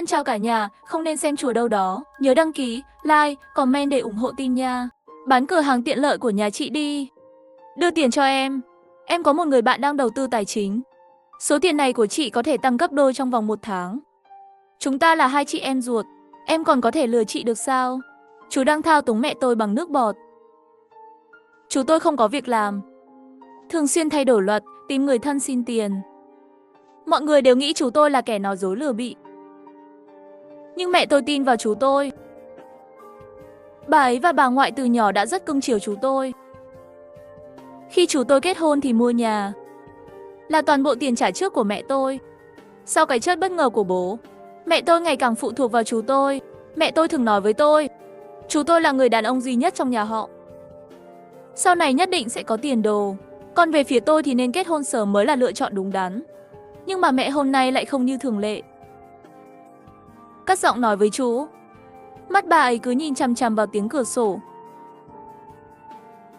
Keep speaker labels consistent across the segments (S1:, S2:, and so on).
S1: Thân chào cả nhà, không nên xem chùa đâu đó. Nhớ đăng ký, like, comment để ủng hộ team nha. Bán cửa hàng tiện lợi của nhà chị đi. Đưa tiền cho em. Em có một người bạn đang đầu tư tài chính. Số tiền này của chị có thể tăng gấp đôi trong vòng 1 tháng. Chúng ta là hai chị em ruột. Em còn có thể lừa chị được sao? Chú đang thao túng mẹ tôi bằng nước bọt. Chú tôi không có việc làm. Thường xuyên thay đổi luật, tìm người thân xin tiền. Mọi người đều nghĩ chú tôi là kẻ nói dối lừa bịp. Nhưng mẹ tôi tin vào chú tôi. Bà ấy và bà ngoại từ nhỏ đã rất cưng chiều chú tôi. Khi chú tôi kết hôn thì mua nhà. Là toàn bộ tiền trả trước của mẹ tôi. Sau cái chết bất ngờ của bố, mẹ tôi ngày càng phụ thuộc vào chú tôi. Mẹ tôi thường nói với tôi, chú tôi là người đàn ông duy nhất trong nhà họ. Sau này nhất định sẽ có tiền đồ. Còn về phía tôi thì nên kết hôn sớm mới là lựa chọn đúng đắn. Nhưng mà mẹ hôm nay lại không như thường lệ. Cất giọng nói với chú. Mắt bà ấy cứ nhìn chằm chằm vào tiếng cửa sổ.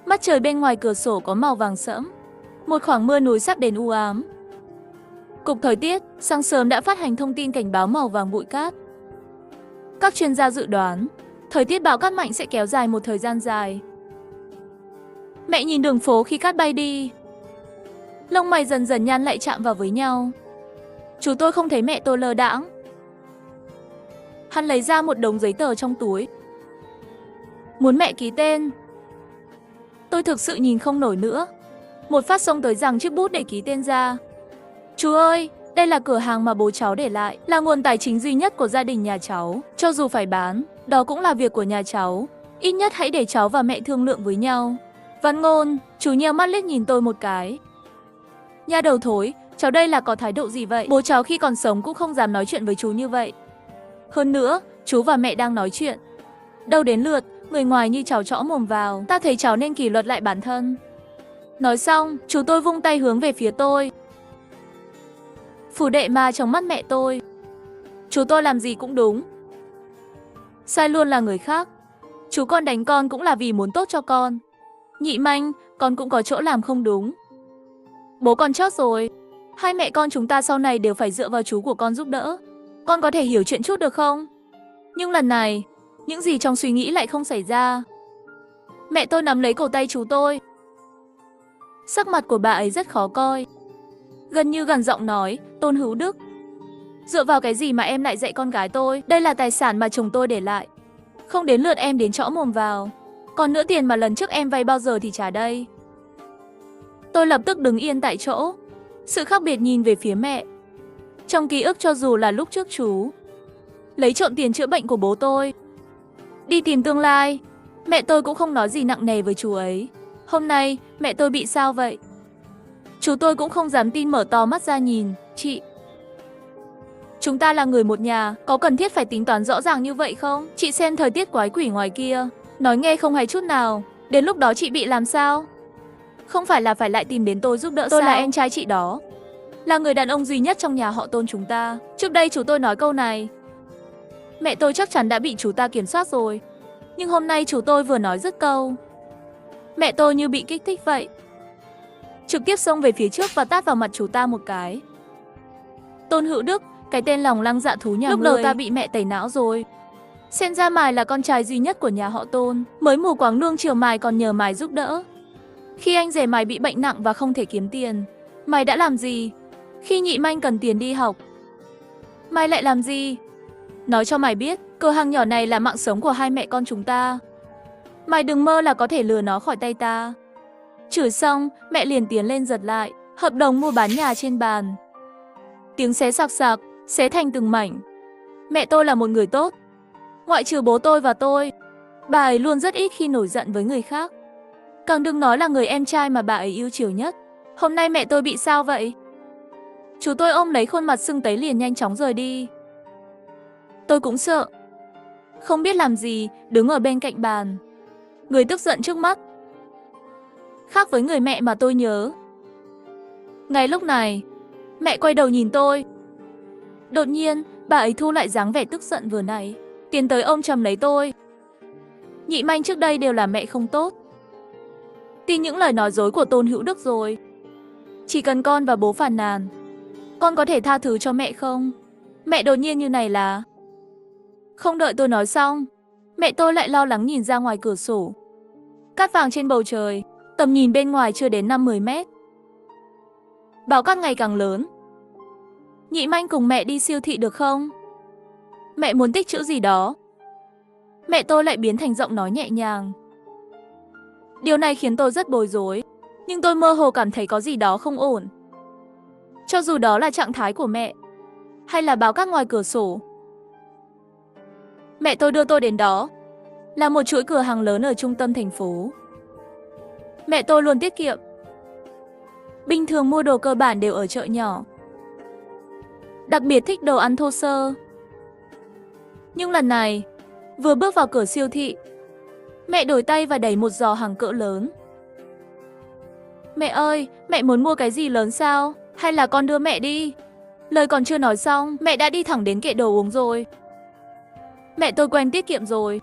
S1: Mắt trời bên ngoài cửa sổ có màu vàng sẫm. Một khoảng mưa núi sắp đến u ám. Cục Thời tiết sáng sớm đã phát hành thông tin cảnh báo màu vàng bụi cát. Các chuyên gia dự đoán, thời tiết bão cát mạnh sẽ kéo dài một thời gian dài. Mẹ nhìn đường phố khi cát bay đi. Lông mày dần dần nhăn lại chạm vào với nhau. Chú tôi không thấy mẹ tôi lơ đãng. Hắn lấy ra một đống giấy tờ trong túi. Muốn mẹ ký tên. Tôi thực sự nhìn không nổi nữa. Một phát xông tới giằng chiếc bút để ký tên ra. Chú ơi, đây là cửa hàng mà bố cháu để lại, là nguồn tài chính duy nhất của gia đình nhà cháu. Cho dù phải bán, đó cũng là việc của nhà cháu. Ít nhất hãy để cháu và mẹ thương lượng với nhau. Văn Ngôn, chú nheo mắt liếc nhìn tôi một cái. Nha đầu thối, cháu đây là có thái độ gì vậy? Bố cháu khi còn sống cũng không dám nói chuyện với chú như vậy. Hơn nữa, chú và mẹ đang nói chuyện. Đâu đến lượt, người ngoài như cháu trõ mồm vào. Ta thấy cháu nên kỷ luật lại bản thân. Nói xong, chú tôi vung tay hướng về phía tôi. Phủ đệ mà trong mắt mẹ tôi. Chú tôi làm gì cũng đúng. Sai luôn là người khác. Chú con đánh con cũng là vì muốn tốt cho con. Nhị Manh, con cũng có chỗ làm không đúng. Bố con chót rồi. Hai mẹ con chúng ta sau này đều phải dựa vào chú của con giúp đỡ. Con có thể hiểu chuyện chút được không? Nhưng lần này, những gì trong suy nghĩ lại không xảy ra. Mẹ tôi nắm lấy cổ tay chú tôi. Sắc mặt của bà ấy rất khó coi. Gần như gần giọng nói, Tôn Hữu Đức. Dựa vào cái gì mà em lại dạy con gái tôi? Đây là tài sản mà chồng tôi để lại. Không đến lượt em đến trõ mồm vào. Còn nữa tiền mà lần trước em vay bao giờ thì trả đây. Tôi lập tức đứng yên tại chỗ. Sự khác biệt nhìn về phía mẹ. Trong ký ức cho dù là lúc trước chú lấy trộm tiền chữa bệnh của bố tôi, đi tìm tương lai, mẹ tôi cũng không nói gì nặng nề với chú ấy. Hôm nay, mẹ tôi bị sao vậy? Chú tôi cũng không dám tin mở to mắt ra nhìn. Chị, chúng ta là người một nhà, có cần thiết phải tính toán rõ ràng như vậy không? Chị xem thời tiết quái quỷ ngoài kia, nói nghe không hay chút nào. Đến lúc đó chị bị làm sao? Không phải là phải lại tìm đến tôi giúp đỡ sao? Tôi là em trai chị đó, là người đàn ông duy nhất trong nhà họ Tôn chúng ta. Trước đây chú tôi nói câu này, mẹ tôi chắc chắn đã bị chú ta kiểm soát rồi. Nhưng hôm nay chú tôi vừa nói dứt câu, mẹ tôi như bị kích thích vậy. Trực tiếp xông về phía trước và tát vào mặt chú ta một cái. Tôn Hữu Đức, cái tên lòng lăng dạ thú nhà ngươi. Lúc đầu ta bị mẹ tẩy não rồi. Xem ra mày là con trai duy nhất của nhà họ Tôn. Mới mù quáng nuông chiều mày còn nhờ mày giúp đỡ. Khi anh rể mày bị bệnh nặng và không thể kiếm tiền, mày đã làm gì? Khi Nhị Manh cần tiền đi học, mày lại làm gì? Nói cho mày biết, cửa hàng nhỏ này là mạng sống của hai mẹ con chúng ta. Mày đừng mơ là có thể lừa nó khỏi tay ta. Chửi xong, mẹ liền tiến lên giật lại hợp đồng mua bán nhà trên bàn. Tiếng xé sạc sạc, xé thành từng mảnh. Mẹ tôi là một người tốt. Ngoại trừ bố tôi và tôi, bà ấy luôn rất ít khi nổi giận với người khác. Càng đừng nói là người em trai mà bà ấy yêu chiều nhất. Hôm nay mẹ tôi bị sao vậy? Chú tôi ôm lấy khuôn mặt sưng tấy liền nhanh chóng rời đi. Tôi cũng sợ. Không biết làm gì, đứng ở bên cạnh bàn. Người tức giận trước mắt khác với người mẹ mà tôi nhớ. Ngay lúc này, mẹ quay đầu nhìn tôi. Đột nhiên, bà ấy thu lại dáng vẻ tức giận vừa nãy, tiến tới ôm chầm lấy tôi. Nhị Manh trước đây đều là mẹ không tốt. Tin những lời nói dối của Tôn Hữu Đức rồi. Chỉ cần con và bố phàn nàn, con có thể tha thứ cho mẹ không? Mẹ đột nhiên như này là Không đợi tôi nói xong, mẹ tôi lại lo lắng nhìn ra ngoài cửa sổ. Cát vàng trên bầu trời, tầm nhìn bên ngoài chưa đến 5-10 mét. Bão cát ngày càng lớn. Nhị Manh cùng mẹ đi siêu thị được không? Mẹ muốn tích trữ gì đó. Mẹ tôi lại biến thành giọng nói nhẹ nhàng. Điều này khiến tôi rất bối rối, nhưng tôi mơ hồ cảm thấy có gì đó không ổn. Cho dù đó là trạng thái của mẹ, hay là báo cát ngoài cửa sổ. Mẹ tôi đưa tôi đến đó, là một chuỗi cửa hàng lớn ở trung tâm thành phố. Mẹ tôi luôn tiết kiệm. Bình thường mua đồ cơ bản đều ở chợ nhỏ. Đặc biệt thích đồ ăn thô sơ. Nhưng lần này, vừa bước vào cửa siêu thị, mẹ đổi tay và đẩy một giỏ hàng cỡ lớn. Mẹ ơi, mẹ muốn mua cái gì lớn sao? Hay là con đưa mẹ đi? Lời còn chưa nói xong, mẹ đã đi thẳng đến kệ đồ uống rồi. Mẹ tôi quen tiết kiệm rồi.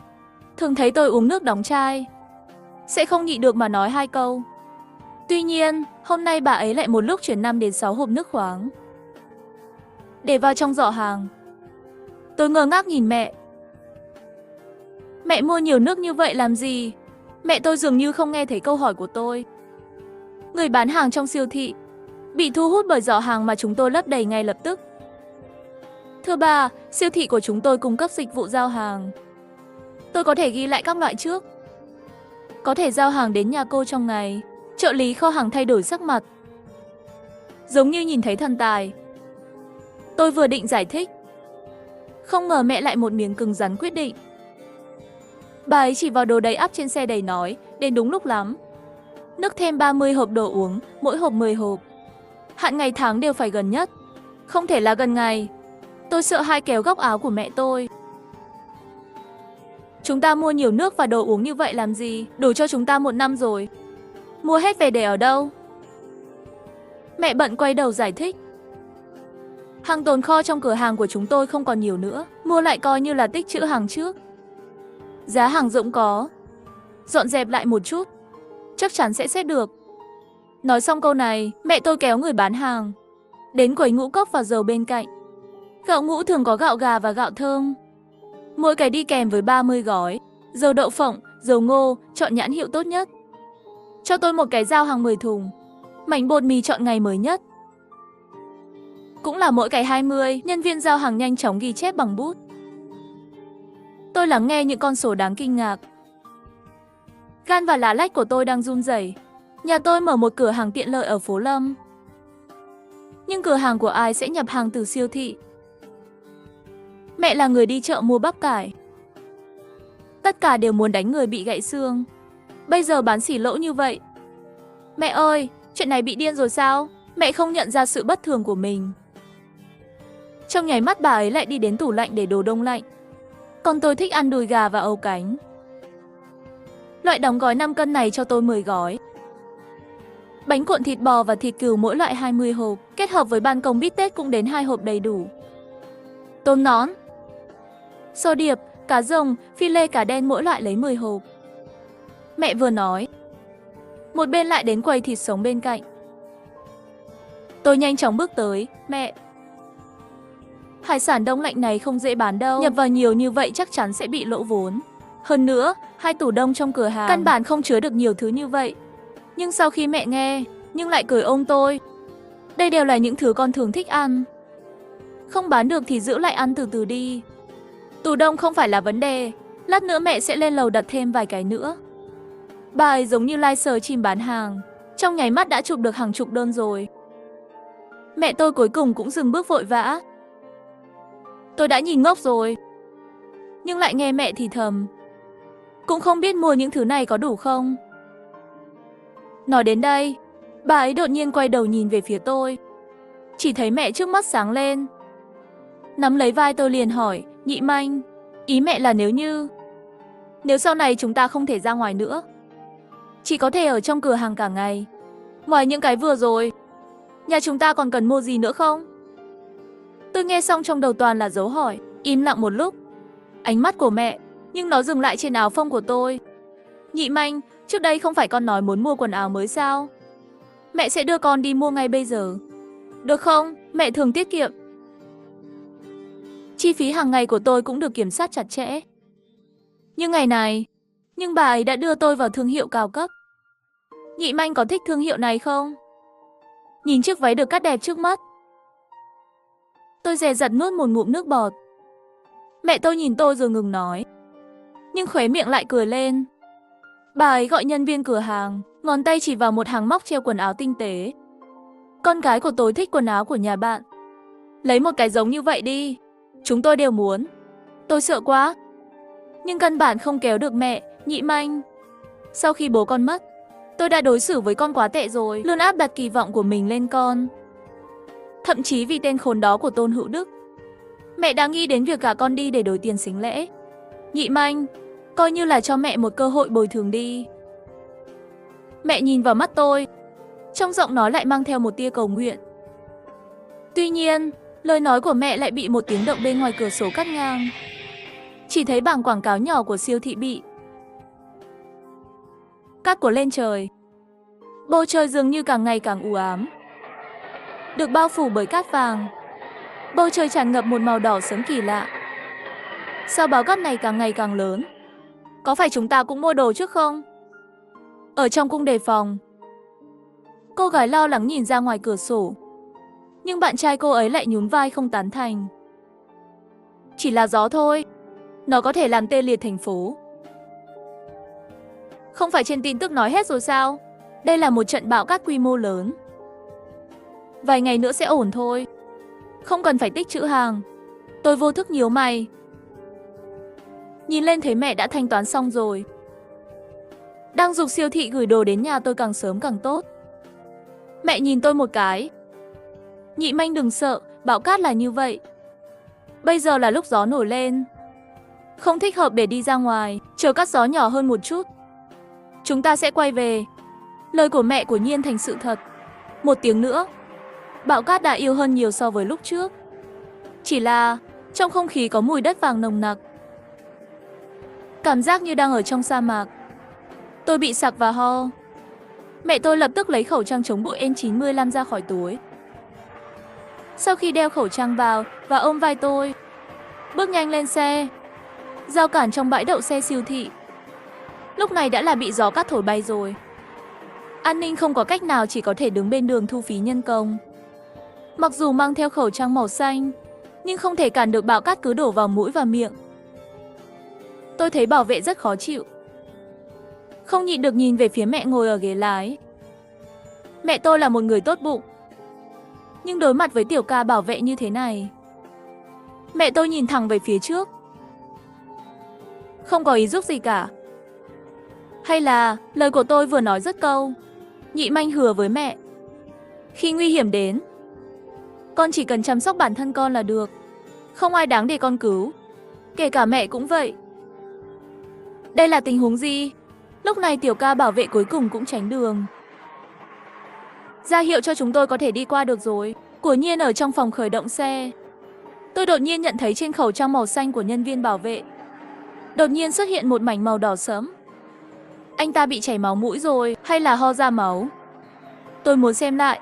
S1: Thường thấy tôi uống nước đóng chai, sẽ không nhịn được mà nói 2 câu. Tuy nhiên, hôm nay bà ấy lại một lúc chuyển 5 đến 6 hộp nước khoáng để vào trong giỏ hàng. Tôi ngơ ngác nhìn mẹ. Mẹ mua nhiều nước như vậy làm gì? Mẹ tôi dường như không nghe thấy câu hỏi của tôi. Người bán hàng trong siêu thị bị thu hút bởi giỏ hàng mà chúng tôi lấp đầy ngay lập tức. Thưa bà, siêu thị của chúng tôi cung cấp dịch vụ giao hàng. Tôi có thể ghi lại các loại trước. Có thể giao hàng đến nhà cô trong ngày. Trợ lý kho hàng thay đổi sắc mặt, giống như nhìn thấy thần tài. Tôi vừa định giải thích, không ngờ mẹ lại một miếng cứng rắn quyết định. Bà ấy chỉ vào đồ đầy ắp trên xe đầy nói, đến đúng lúc lắm. Nước thêm 30 hộp đồ uống, mỗi hộp 10 hộp. Hạn ngày tháng đều phải gần nhất, không thể là gần ngày. Tôi sợ hai kéo góc áo của mẹ tôi. Chúng ta mua nhiều nước và đồ uống như vậy làm gì? Đủ cho chúng ta 1 năm rồi. Mua hết về để ở đâu? Mẹ bận quay đầu giải thích. Hàng tồn kho trong cửa hàng của chúng tôi không còn nhiều nữa. Mua lại coi như là tích trữ hàng trước. Giá hàng rỗng có. Dọn dẹp lại một chút, chắc chắn sẽ xếp được. Nói xong câu này, mẹ tôi kéo người bán hàng đến quầy ngũ cốc và dầu bên cạnh. Gạo ngũ thường có gạo gà và gạo thơm. Mỗi cái đi kèm với 30 gói. Dầu đậu phộng, dầu ngô, chọn nhãn hiệu tốt nhất. Cho tôi một cái dao hàng 10 thùng. Mảnh bột mì chọn ngày mới nhất. Cũng là mỗi cái 20, nhân viên giao hàng nhanh chóng ghi chép bằng bút. Tôi lắng nghe những con số đáng kinh ngạc. Gan và lá lách của tôi đang run rẩy. Nhà tôi mở một cửa hàng tiện lợi ở phố Lâm. Nhưng cửa hàng của ai sẽ nhập hàng từ siêu thị? Mẹ là người đi chợ mua bắp cải. Tất cả đều muốn đánh người bị gãy xương. Bây giờ bán xỉ lỗ như vậy. Mẹ ơi, chuyện này bị điên rồi sao? Mẹ không nhận ra sự bất thường của mình. Trong nháy mắt bà ấy lại đi đến tủ lạnh để đồ đông lạnh. Còn tôi thích ăn đùi gà và ấu cánh. Loại đóng gói 5 cân này cho tôi 10 gói. Bánh cuộn thịt bò và thịt cừu mỗi loại 20 hộp, kết hợp với ban công bít tết cũng đến 2 hộp đầy đủ. Tôm nón, sò điệp, cá rồng, phi lê cá đen mỗi loại lấy 10 hộp. Mẹ vừa nói, một bên lại đến quầy thịt sống bên cạnh. Tôi nhanh chóng bước tới, mẹ. Hải sản đông lạnh này không dễ bán đâu, nhập vào nhiều như vậy chắc chắn sẽ bị lỗ vốn. Hơn nữa, 2 tủ đông trong cửa hàng căn bản không chứa được nhiều thứ như vậy. Nhưng sau khi mẹ nghe, nhưng lại cười ôm tôi. Đây đều là những thứ con thường thích ăn. Không bán được thì giữ lại ăn từ từ đi. Tủ đông không phải là vấn đề, lát nữa mẹ sẽ lên lầu đặt thêm vài cái nữa. Bà ấy giống như live search chim bán hàng, trong nháy mắt đã chụp được hàng chục đơn rồi. Mẹ tôi cuối cùng cũng dừng bước vội vã. Tôi đã nhìn ngốc rồi, nhưng lại nghe mẹ thì thầm. Cũng không biết mua những thứ này có đủ không? Nói đến đây, bà ấy đột nhiên quay đầu nhìn về phía tôi. Chỉ thấy mẹ trước mắt sáng lên. Nắm lấy vai tôi liền hỏi, Nhị Manh, ý mẹ là nếu sau này chúng ta không thể ra ngoài nữa, chỉ có thể ở trong cửa hàng cả ngày. Ngoài những cái vừa rồi, nhà chúng ta còn cần mua gì nữa không? Tôi nghe xong trong đầu toàn là dấu hỏi, im lặng một lúc. Ánh mắt của mẹ, nhưng nó dừng lại trên áo phông của tôi. Nhị Manh, trước đây không phải con nói muốn mua quần áo mới sao? Mẹ sẽ đưa con đi mua ngay bây giờ. Được không? Mẹ thường tiết kiệm. Chi phí hàng ngày của tôi cũng được kiểm soát chặt chẽ. Nhưng ngày này, bà ấy đã đưa tôi vào thương hiệu cao cấp. Nhị Manh có thích thương hiệu này không? Nhìn chiếc váy được cắt đẹp trước mắt, tôi dè dặt nuốt một ngụm nước bọt. Mẹ tôi nhìn tôi rồi ngừng nói, nhưng khóe miệng lại cười lên. Bà ấy gọi nhân viên cửa hàng, ngón tay chỉ vào một hàng móc treo quần áo tinh tế. Con gái của tôi thích quần áo của nhà bạn. Lấy một cái giống như vậy đi. Chúng tôi đều muốn. Tôi sợ quá. Nhưng căn bản không kéo được mẹ, Nhị Manh. Sau khi bố con mất, tôi đã đối xử với con quá tệ rồi, luôn áp đặt kỳ vọng của mình lên con. Thậm chí vì tên khốn đó của Tôn Hữu Đức, mẹ đã nghĩ đến việc gả con đi để đổi tiền sính lễ. Nhị Manh, coi như là cho mẹ một cơ hội bồi thường đi. Mẹ nhìn vào mắt tôi, trong giọng nói lại mang theo một tia cầu nguyện. Tuy nhiên, lời nói của mẹ lại bị một tiếng động bên ngoài cửa sổ cắt ngang. Chỉ thấy bảng quảng cáo nhỏ của siêu thị bị cắt của lên trời. Bầu trời dường như càng ngày càng u ám, được bao phủ bởi cát vàng. Bầu trời tràn ngập một màu đỏ sẫm kỳ lạ. Sao báo cát này càng ngày càng lớn? Có phải chúng ta cũng mua đồ trước không? Ở trong cung đề phòng, cô gái lo lắng nhìn ra ngoài cửa sổ. Nhưng bạn trai cô ấy lại nhún vai không tán thành. Chỉ là gió thôi, nó có thể làm tê liệt thành phố. Không phải trên tin tức nói hết rồi sao? Đây là một trận bão cát quy mô lớn. Vài ngày nữa sẽ ổn thôi. Không cần phải tích trữ hàng. Tôi vô thức nhíu mày. Nhìn lên thấy mẹ đã thanh toán xong rồi. Đang giục siêu thị gửi đồ đến nhà tôi càng sớm càng tốt. Mẹ nhìn tôi một cái. Nhị Manh đừng sợ, bão cát là như vậy. Bây giờ là lúc gió nổi lên. Không thích hợp để đi ra ngoài, chờ cát gió nhỏ hơn một chút. Chúng ta sẽ quay về. Lời của mẹ của Nhiên thành sự thật. Một tiếng nữa, bão cát đã yếu hơn nhiều so với lúc trước. Chỉ là trong không khí có mùi đất vàng nồng nặc. Cảm giác như đang ở trong sa mạc. Tôi bị sặc và ho. Mẹ tôi lập tức lấy khẩu trang chống bụi N95 ra khỏi túi. Sau khi đeo khẩu trang vào và ôm vai tôi, bước nhanh lên xe. Rào cản trong bãi đậu xe siêu thị lúc này đã là bị gió cát thổi bay rồi. An ninh không có cách nào, chỉ có thể đứng bên đường thu phí nhân công. Mặc dù mang theo khẩu trang màu xanh, nhưng không thể cản được bão cát cứ đổ vào mũi và miệng. Tôi thấy bảo vệ rất khó chịu. Không nhịn được nhìn về phía mẹ ngồi ở ghế lái. Mẹ tôi là một người tốt bụng, nhưng đối mặt với tiểu ca bảo vệ như thế này, mẹ tôi nhìn thẳng về phía trước. Không có ý giúp gì cả. Hay là lời của tôi vừa nói rất câu. Nhị Manh hứa với mẹ, khi nguy hiểm đến, con chỉ cần chăm sóc bản thân con là được. Không ai đáng để con cứu. Kể cả mẹ cũng vậy. Đây là tình huống gì? Lúc này tiểu ca bảo vệ cuối cùng cũng tránh đường, ra hiệu cho chúng tôi có thể đi qua được rồi. Của Nhiên ở trong phòng khởi động xe. Tôi đột nhiên nhận thấy trên khẩu trang màu xanh của nhân viên bảo vệ đột nhiên xuất hiện một mảnh màu đỏ sẫm. Anh ta bị chảy máu mũi rồi hay là ho ra máu? Tôi muốn xem lại.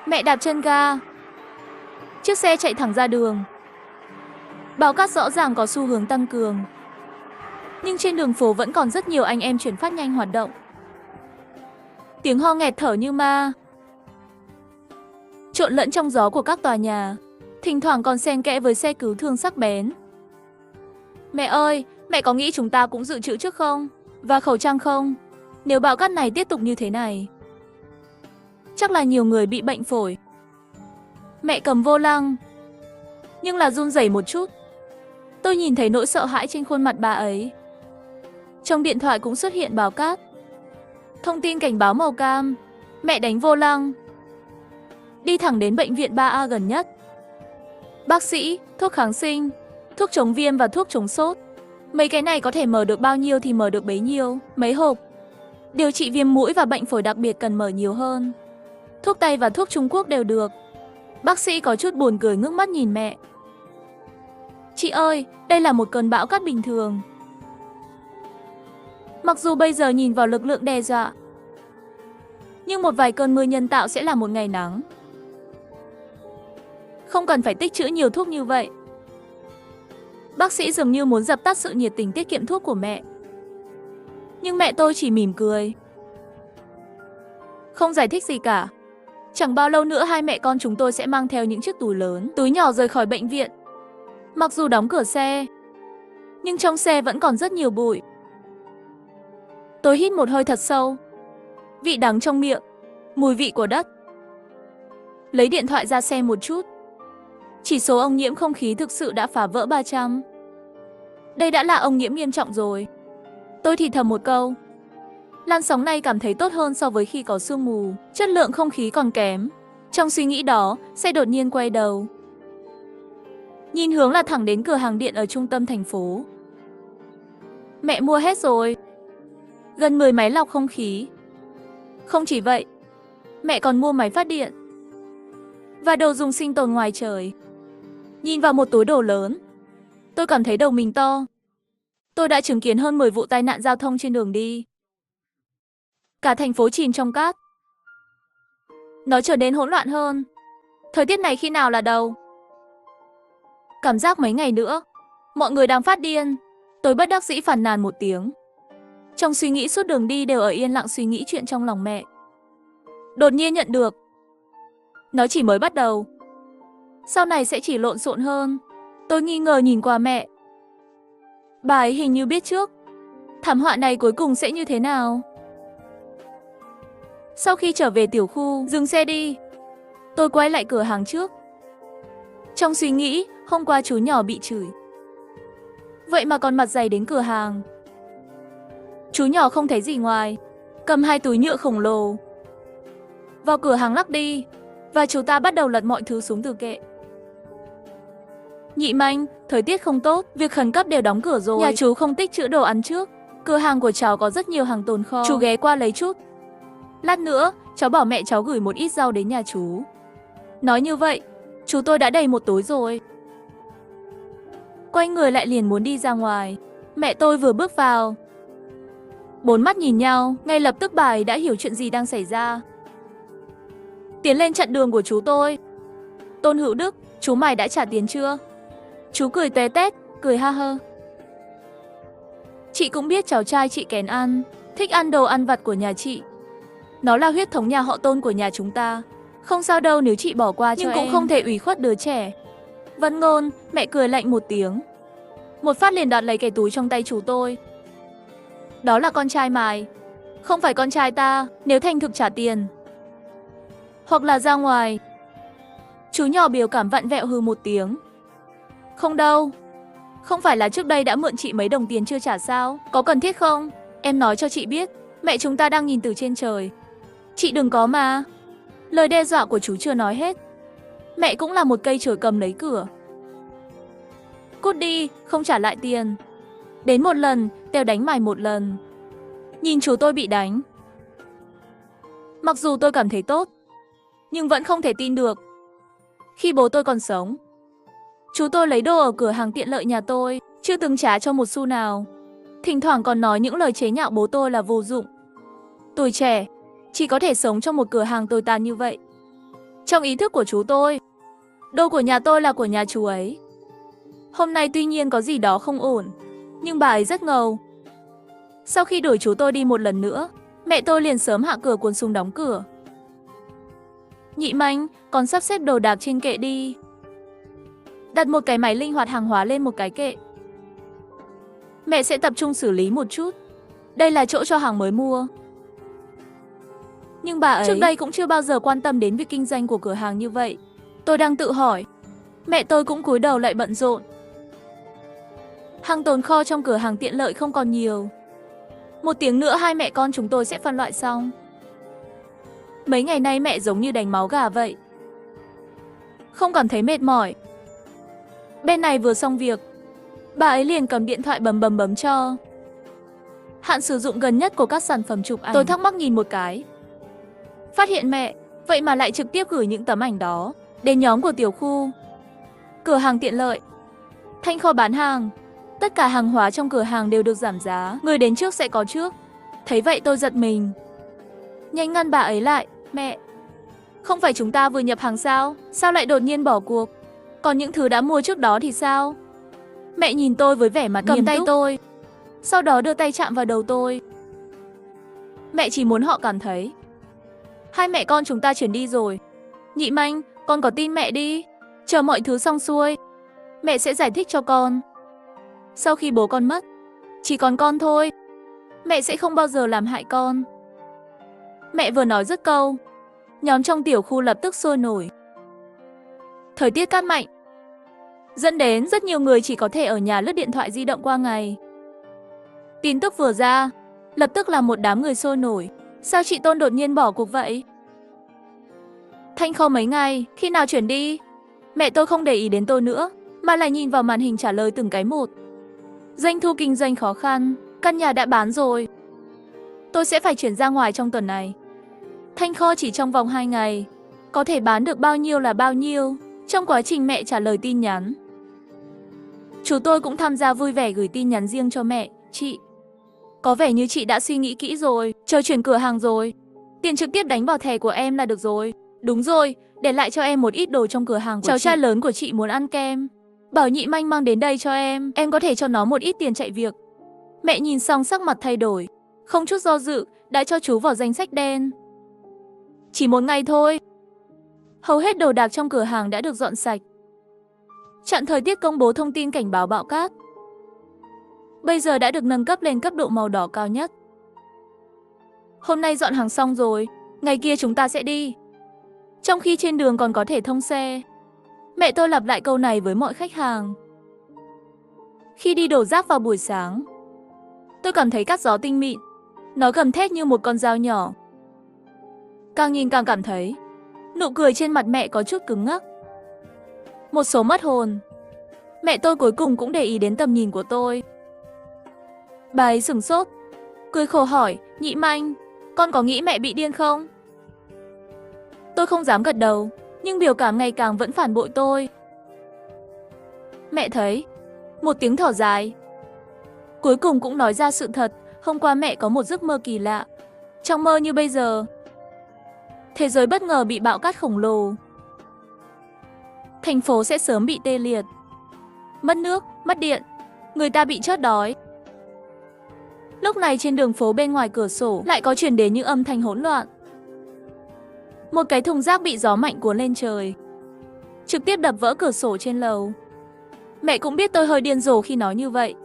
S1: Mẹ đạp chân ga. Chiếc xe chạy thẳng ra đường. Bão cát rõ ràng có xu hướng tăng cường. Nhưng trên đường phố vẫn còn rất nhiều anh em chuyển phát nhanh hoạt động. Tiếng ho nghẹt thở như ma, trộn lẫn trong gió của các tòa nhà, thỉnh thoảng còn xen kẽ với xe cứu thương sắc bén. Mẹ ơi, mẹ có nghĩ chúng ta cũng dự trữ trước không? Và khẩu trang không? Nếu bão cát này tiếp tục như thế này, chắc là nhiều người bị bệnh phổi. Mẹ cầm vô lăng, nhưng là run rẩy một chút. Tôi nhìn thấy nỗi sợ hãi trên khuôn mặt bà ấy. Trong điện thoại cũng xuất hiện báo cát. Thông tin cảnh báo màu cam. Mẹ đánh vô lăng, đi thẳng đến bệnh viện 3A gần nhất. Bác sĩ, thuốc kháng sinh, thuốc chống viêm và thuốc chống sốt. Mấy cái này có thể mở được bao nhiêu thì mở được bấy nhiêu. Mấy hộp. Điều trị viêm mũi và bệnh phổi đặc biệt cần mở nhiều hơn. Thuốc Tây và thuốc Trung Quốc đều được. Bác sĩ có chút buồn cười ngước mắt nhìn mẹ. Chị ơi, đây là một cơn bão cát bình thường. Mặc dù bây giờ nhìn vào lực lượng đe dọa, nhưng một vài cơn mưa nhân tạo sẽ là một ngày nắng. Không cần phải tích trữ nhiều thuốc như vậy. Bác sĩ dường như muốn dập tắt sự nhiệt tình tiết kiệm thuốc của mẹ. Nhưng mẹ tôi chỉ mỉm cười, không giải thích gì cả. Chẳng bao lâu nữa hai mẹ con chúng tôi sẽ mang theo những chiếc túi lớn, túi nhỏ rời khỏi bệnh viện. Mặc dù đóng cửa xe, nhưng trong xe vẫn còn rất nhiều bụi. Tôi hít một hơi thật sâu. Vị đắng trong miệng, mùi vị của đất. Lấy điện thoại ra xem một chút. Chỉ số ô nhiễm không khí thực sự đã phá vỡ 300. Đây đã là ô nhiễm nghiêm trọng rồi. Tôi thì thầm một câu. Làn sóng này cảm thấy tốt hơn so với khi có sương mù, chất lượng không khí còn kém. Trong suy nghĩ đó, xe đột nhiên quay đầu. Nhìn hướng là thẳng đến cửa hàng điện ở trung tâm thành phố. Mẹ mua hết rồi. Gần 10 máy lọc không khí. Không chỉ vậy, mẹ còn mua máy phát điện và đồ dùng sinh tồn ngoài trời. Nhìn vào một túi đồ lớn, tôi cảm thấy đầu mình to. Tôi đã chứng kiến hơn 10 vụ tai nạn giao thông trên đường đi. Cả thành phố chìm trong cát. Nó trở nên hỗn loạn hơn. Thời tiết này khi nào là đầu? Cảm giác mấy ngày nữa, mọi người đang phát điên. Tôi bất đắc dĩ phàn nàn một tiếng. Trong suy nghĩ suốt đường đi đều ở yên lặng suy nghĩ chuyện trong lòng mẹ. Đột nhiên nhận được. Nó chỉ mới bắt đầu. Sau này sẽ chỉ lộn xộn hơn. Tôi nghi ngờ nhìn qua mẹ. Bà ấy hình như biết trước thảm họa này cuối cùng sẽ như thế nào. Sau khi trở về tiểu khu, dừng xe đi. Tôi quay lại cửa hàng trước. Trong suy nghĩ, hôm qua chú nhỏ bị chửi. Vậy mà còn mặt dày đến cửa hàng. Chú nhỏ không thấy gì ngoài, cầm 2 túi nhựa khổng lồ. Vào cửa hàng lắc đi, và chú ta bắt đầu lật mọi thứ xuống từ kệ. Nhị Manh, thời tiết không tốt, việc khẩn cấp đều đóng cửa rồi. Nhà chú không tích trữ đồ ăn trước. Cửa hàng của cháu có rất nhiều hàng tồn kho. Chú ghé qua lấy chút. Lát nữa, cháu bảo mẹ cháu gửi một ít rau đến nhà chú. Nói như vậy, chú tôi đã đầy một túi rồi. Quay người lại liền muốn đi ra ngoài. Mẹ tôi vừa bước vào. 4 mắt nhìn nhau, ngay lập tức bà ấy đã hiểu chuyện gì đang xảy ra. Tiến lên chặn đường của chú tôi. Tôn Hữu Đức, chú mày đã trả tiền chưa? Chú cười té tét, cười ha hơ. Chị cũng biết cháu trai chị kén ăn, thích ăn đồ ăn vặt của nhà chị. Nó là huyết thống nhà họ Tôn của nhà chúng ta. Không sao đâu nếu chị bỏ qua cho em. Nhưng cũng không thể ủy khuất đứa trẻ. Vân Ngôn, mẹ cười lạnh một tiếng. Một phát liền đoạt lấy cái túi trong tay chú tôi. Đó là con trai mày, không phải con trai ta, nếu thành thực trả tiền. Hoặc là ra ngoài. Chú nhỏ biểu cảm vặn vẹo hừ một tiếng. Không đâu. Không phải là trước đây đã mượn chị mấy đồng tiền chưa trả sao? Có cần thiết không? Em nói cho chị biết, mẹ chúng ta đang nhìn từ trên trời. Chị đừng có mà. Lời đe dọa của chú chưa nói hết. Mẹ cũng là một cây chổi cầm lấy cửa. Cút đi, không trả lại tiền. Đến một lần, teo đánh mày một lần. Nhìn chú tôi bị đánh. Mặc dù tôi cảm thấy tốt, nhưng vẫn không thể tin được. Khi bố tôi còn sống, chú tôi lấy đồ ở cửa hàng tiện lợi nhà tôi, chưa từng trả cho một xu nào. Thỉnh thoảng còn nói những lời chế nhạo bố tôi là vô dụng. Tuổi trẻ, chỉ có thể sống trong một cửa hàng tồi tàn như vậy. Trong ý thức của chú tôi, đồ của nhà tôi là của nhà chú ấy. Hôm nay tuy nhiên có gì đó không ổn, nhưng bà ấy rất ngầu. Sau khi đuổi chú tôi đi một lần nữa, mẹ tôi liền sớm hạ cửa cuốn súng đóng cửa. Nhị Manh, con sắp xếp đồ đạc trên kệ đi. Đặt một cái máy linh hoạt hàng hóa lên một cái kệ. Mẹ sẽ tập trung xử lý một chút. Đây là chỗ cho hàng mới mua. Nhưng bà ấy trước đây cũng chưa bao giờ quan tâm đến việc kinh doanh của cửa hàng như vậy. Tôi đang tự hỏi. Mẹ tôi cũng cúi đầu lại bận rộn. Hàng tồn kho trong cửa hàng tiện lợi không còn nhiều. 1 tiếng nữa hai mẹ con chúng tôi sẽ phân loại xong. Mấy ngày nay mẹ giống như đánh máu gà vậy. Không cảm thấy mệt mỏi. Bên này vừa xong việc, bà ấy liền cầm điện thoại bấm cho. Hạn sử dụng gần nhất của các sản phẩm chụp ảnh. Tôi thắc mắc nhìn một cái. Phát hiện mẹ, vậy mà lại trực tiếp gửi những tấm ảnh đó đến nhóm của tiểu khu. Cửa hàng tiện lợi, thanh kho bán hàng. Tất cả hàng hóa trong cửa hàng đều được giảm giá. Người đến trước sẽ có trước. Thấy vậy tôi giật mình. Nhanh ngăn bà ấy lại. Mẹ, không phải chúng ta vừa nhập hàng sao? Sao lại đột nhiên bỏ cuộc? Còn những thứ đã mua trước đó thì sao? Mẹ nhìn tôi với vẻ mặt cầm tay tôi, sau đó đưa tay chạm vào đầu tôi. Mẹ chỉ muốn họ cảm thấy hai mẹ con chúng ta chuyển đi rồi. Nhị Manh, con có tin mẹ đi. Chờ mọi thứ xong xuôi, mẹ sẽ giải thích cho con. Sau khi bố con mất, chỉ còn con thôi. Mẹ sẽ không bao giờ làm hại con. Mẹ vừa nói dứt câu, nhóm trong tiểu khu lập tức sôi nổi. Thời tiết cát mạnh, dẫn đến rất nhiều người chỉ có thể ở nhà lướt điện thoại di động qua ngày. Tin tức vừa ra, lập tức là một đám người sôi nổi. Sao chị Tôn đột nhiên bỏ cuộc vậy? Thanh Kho mấy ngày, khi nào chuyển đi? Mẹ tôi không để ý đến tôi nữa, mà lại nhìn vào màn hình trả lời từng cái một. Doanh thu kinh doanh khó khăn, căn nhà đã bán rồi. Tôi sẽ phải chuyển ra ngoài trong tuần này. Thanh Kho chỉ trong vòng 2 ngày, có thể bán được bao nhiêu là bao nhiêu. Trong quá trình mẹ trả lời tin nhắn, chú tôi cũng tham gia vui vẻ gửi tin nhắn riêng cho mẹ. Chị, có vẻ như chị đã suy nghĩ kỹ rồi, chờ chuyển cửa hàng rồi. Tiền trực tiếp đánh vào thẻ của em là được rồi. Đúng rồi, để lại cho em một ít đồ trong cửa hàng của cháu trai lớn của chị muốn ăn kem. Bảo Nhị Manh mang đến đây cho em có thể cho nó một ít tiền chạy việc. Mẹ nhìn xong sắc mặt thay đổi, không chút do dự, đã cho chú vào danh sách đen. Chỉ 1 ngày thôi, hầu hết đồ đạc trong cửa hàng đã được dọn sạch. Trạm thời tiết công bố thông tin cảnh báo bão cát. Bây giờ đã được nâng cấp lên cấp độ màu đỏ cao nhất. Hôm nay dọn hàng xong rồi, ngày kia chúng ta sẽ đi. Trong khi trên đường còn có thể thông xe. Mẹ tôi lặp lại câu này với mọi khách hàng. Khi đi đổ rác vào buổi sáng, tôi cảm thấy cát gió tinh mịn. Nó gầm thét như một con dao nhỏ. Càng nhìn càng cảm thấy nụ cười trên mặt mẹ có chút cứng ngắc. Một số mất hồn. Mẹ tôi cuối cùng cũng để ý đến tầm nhìn của tôi. Bà ấy sửng sốt, cười khổ hỏi, Nhị Manh, con có nghĩ mẹ bị điên không? Tôi không dám gật đầu, nhưng biểu cảm ngày càng vẫn phản bội tôi. Mẹ thấy, một tiếng thở dài. Cuối cùng cũng nói ra sự thật, hôm qua mẹ có một giấc mơ kỳ lạ. Trong mơ như bây giờ, thế giới bất ngờ bị bão cát khổng lồ. Thành phố sẽ sớm bị tê liệt. Mất nước, mất điện, người ta bị chết đói. Lúc này trên đường phố bên ngoài cửa sổ lại có truyền đến những âm thanh hỗn loạn. Một cái thùng rác bị gió mạnh cuốn lên trời, trực tiếp đập vỡ cửa sổ trên lầu. Mẹ cũng biết tôi hơi điên rồ khi nói như vậy.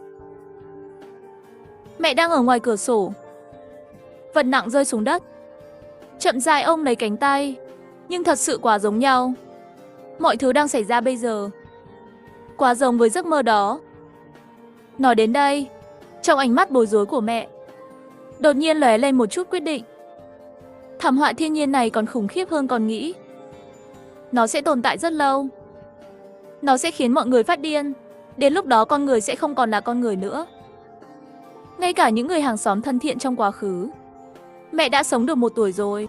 S1: Mẹ đang ở ngoài cửa sổ. Vật nặng rơi xuống đất. Chậm rãi ôm lấy cánh tay, nhưng thật sự quá giống nhau. Mọi thứ đang xảy ra bây giờ quá giống với giấc mơ đó. Nói đến đây, trong ánh mắt bối rối của mẹ đột nhiên lóe lên một chút quyết định. Thảm họa thiên nhiên này còn khủng khiếp hơn con nghĩ. Nó sẽ tồn tại rất lâu. Nó sẽ khiến mọi người phát điên. Đến lúc đó con người sẽ không còn là con người nữa. Ngay cả những người hàng xóm thân thiện trong quá khứ. Mẹ đã sống được 1 tuổi rồi.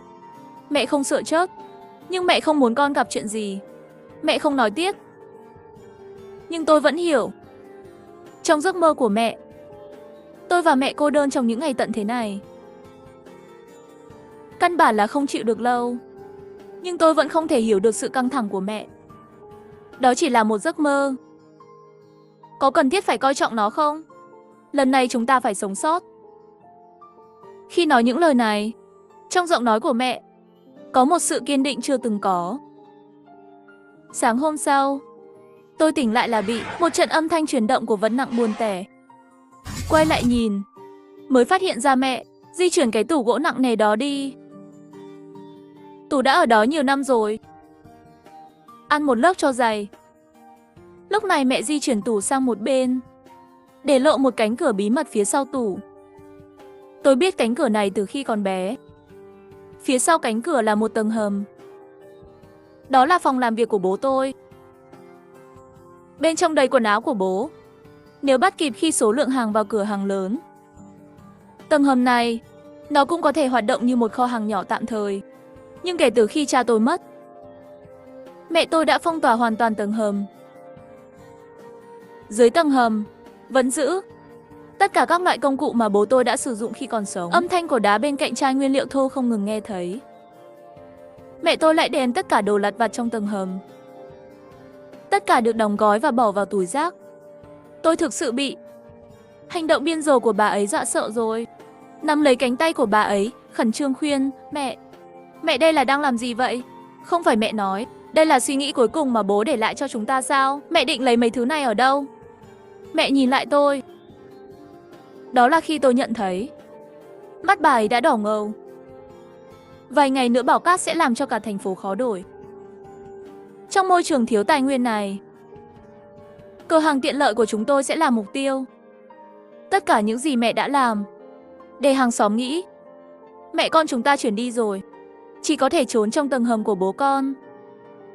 S1: Mẹ không sợ chết, nhưng mẹ không muốn con gặp chuyện gì. Mẹ không nói tiếp. Nhưng tôi vẫn hiểu. Trong giấc mơ của mẹ, tôi và mẹ cô đơn trong những ngày tận thế này. Căn bản là không chịu được lâu. Nhưng tôi vẫn không thể hiểu được sự căng thẳng của mẹ. Đó chỉ là một giấc mơ. Có cần thiết phải coi trọng nó không? Lần này chúng ta phải sống sót. Khi nói những lời này, trong giọng nói của mẹ có một sự kiên định chưa từng có. Sáng hôm sau, tôi tỉnh lại là bị một trận âm thanh chuyển động của vật nặng buồn tẻ. Quay lại nhìn, mới phát hiện ra mẹ di chuyển cái tủ gỗ nặng nề đó đi. Tủ đã ở đó nhiều năm rồi. Ăn một lớp cho dày. Lúc này mẹ di chuyển tủ sang một bên, để lộ một cánh cửa bí mật phía sau tủ. Tôi biết cánh cửa này từ khi còn bé. Phía sau cánh cửa là một tầng hầm. Đó là phòng làm việc của bố tôi. Bên trong đầy quần áo của bố, nếu bắt kịp khi số lượng hàng vào cửa hàng lớn. Tầng hầm này, nó cũng có thể hoạt động như một kho hàng nhỏ tạm thời. Nhưng kể từ khi cha tôi mất, mẹ tôi đã phong tỏa hoàn toàn tầng hầm. Dưới tầng hầm, vẫn giữ tất cả các loại công cụ mà bố tôi đã sử dụng khi còn sống. Âm thanh của đá bên cạnh chai nguyên liệu thô không ngừng nghe thấy. Mẹ tôi lại đem tất cả đồ lặt vặt trong tầng hầm. Tất cả được đóng gói và bỏ vào túi rác. Tôi thực sự bị hành động điên rồ của bà ấy dọa sợ rồi. Nắm lấy cánh tay của bà ấy, khẩn trương khuyên, mẹ đây là đang làm gì vậy? Không phải mẹ nói, đây là suy nghĩ cuối cùng mà bố để lại cho chúng ta sao? Mẹ định lấy mấy thứ này ở đâu? Mẹ nhìn lại tôi. Đó là khi tôi nhận thấy mắt bà ấy đã đỏ ngầu. Vài ngày nữa Bảo Cát sẽ làm cho cả thành phố khó đổi. Trong môi trường thiếu tài nguyên này, cửa hàng tiện lợi của chúng tôi sẽ là mục tiêu. Tất cả những gì mẹ đã làm để hàng xóm nghĩ mẹ con chúng ta chuyển đi rồi, chỉ có thể trốn trong tầng hầm của bố con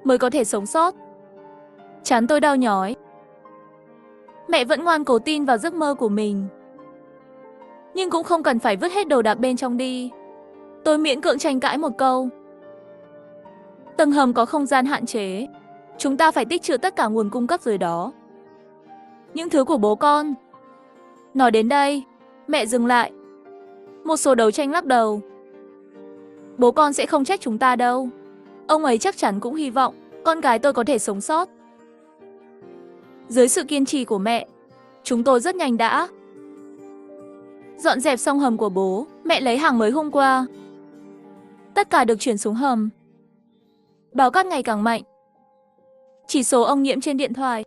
S1: mới có thể sống sót. Trán tôi đau nhói. Mẹ vẫn ngoan cố tin vào giấc mơ của mình, nhưng cũng không cần phải vứt hết đồ đạc bên trong đi. Tôi miễn cưỡng tranh cãi một câu. Tầng hầm có không gian hạn chế, chúng ta phải tích trữ tất cả nguồn cung cấp dưới đó. Những thứ của bố con. Nói đến đây, mẹ dừng lại. Một số đấu tranh lắc đầu. Bố con sẽ không trách chúng ta đâu. Ông ấy chắc chắn cũng hy vọng con gái tôi có thể sống sót. Dưới sự kiên trì của mẹ, chúng tôi rất nhanh đã dọn dẹp xong hầm của bố. Mẹ lấy hàng mới hôm qua. Tất cả được chuyển xuống hầm. Báo cát ngày càng mạnh. Chỉ số ông Nhiễm trên điện thoại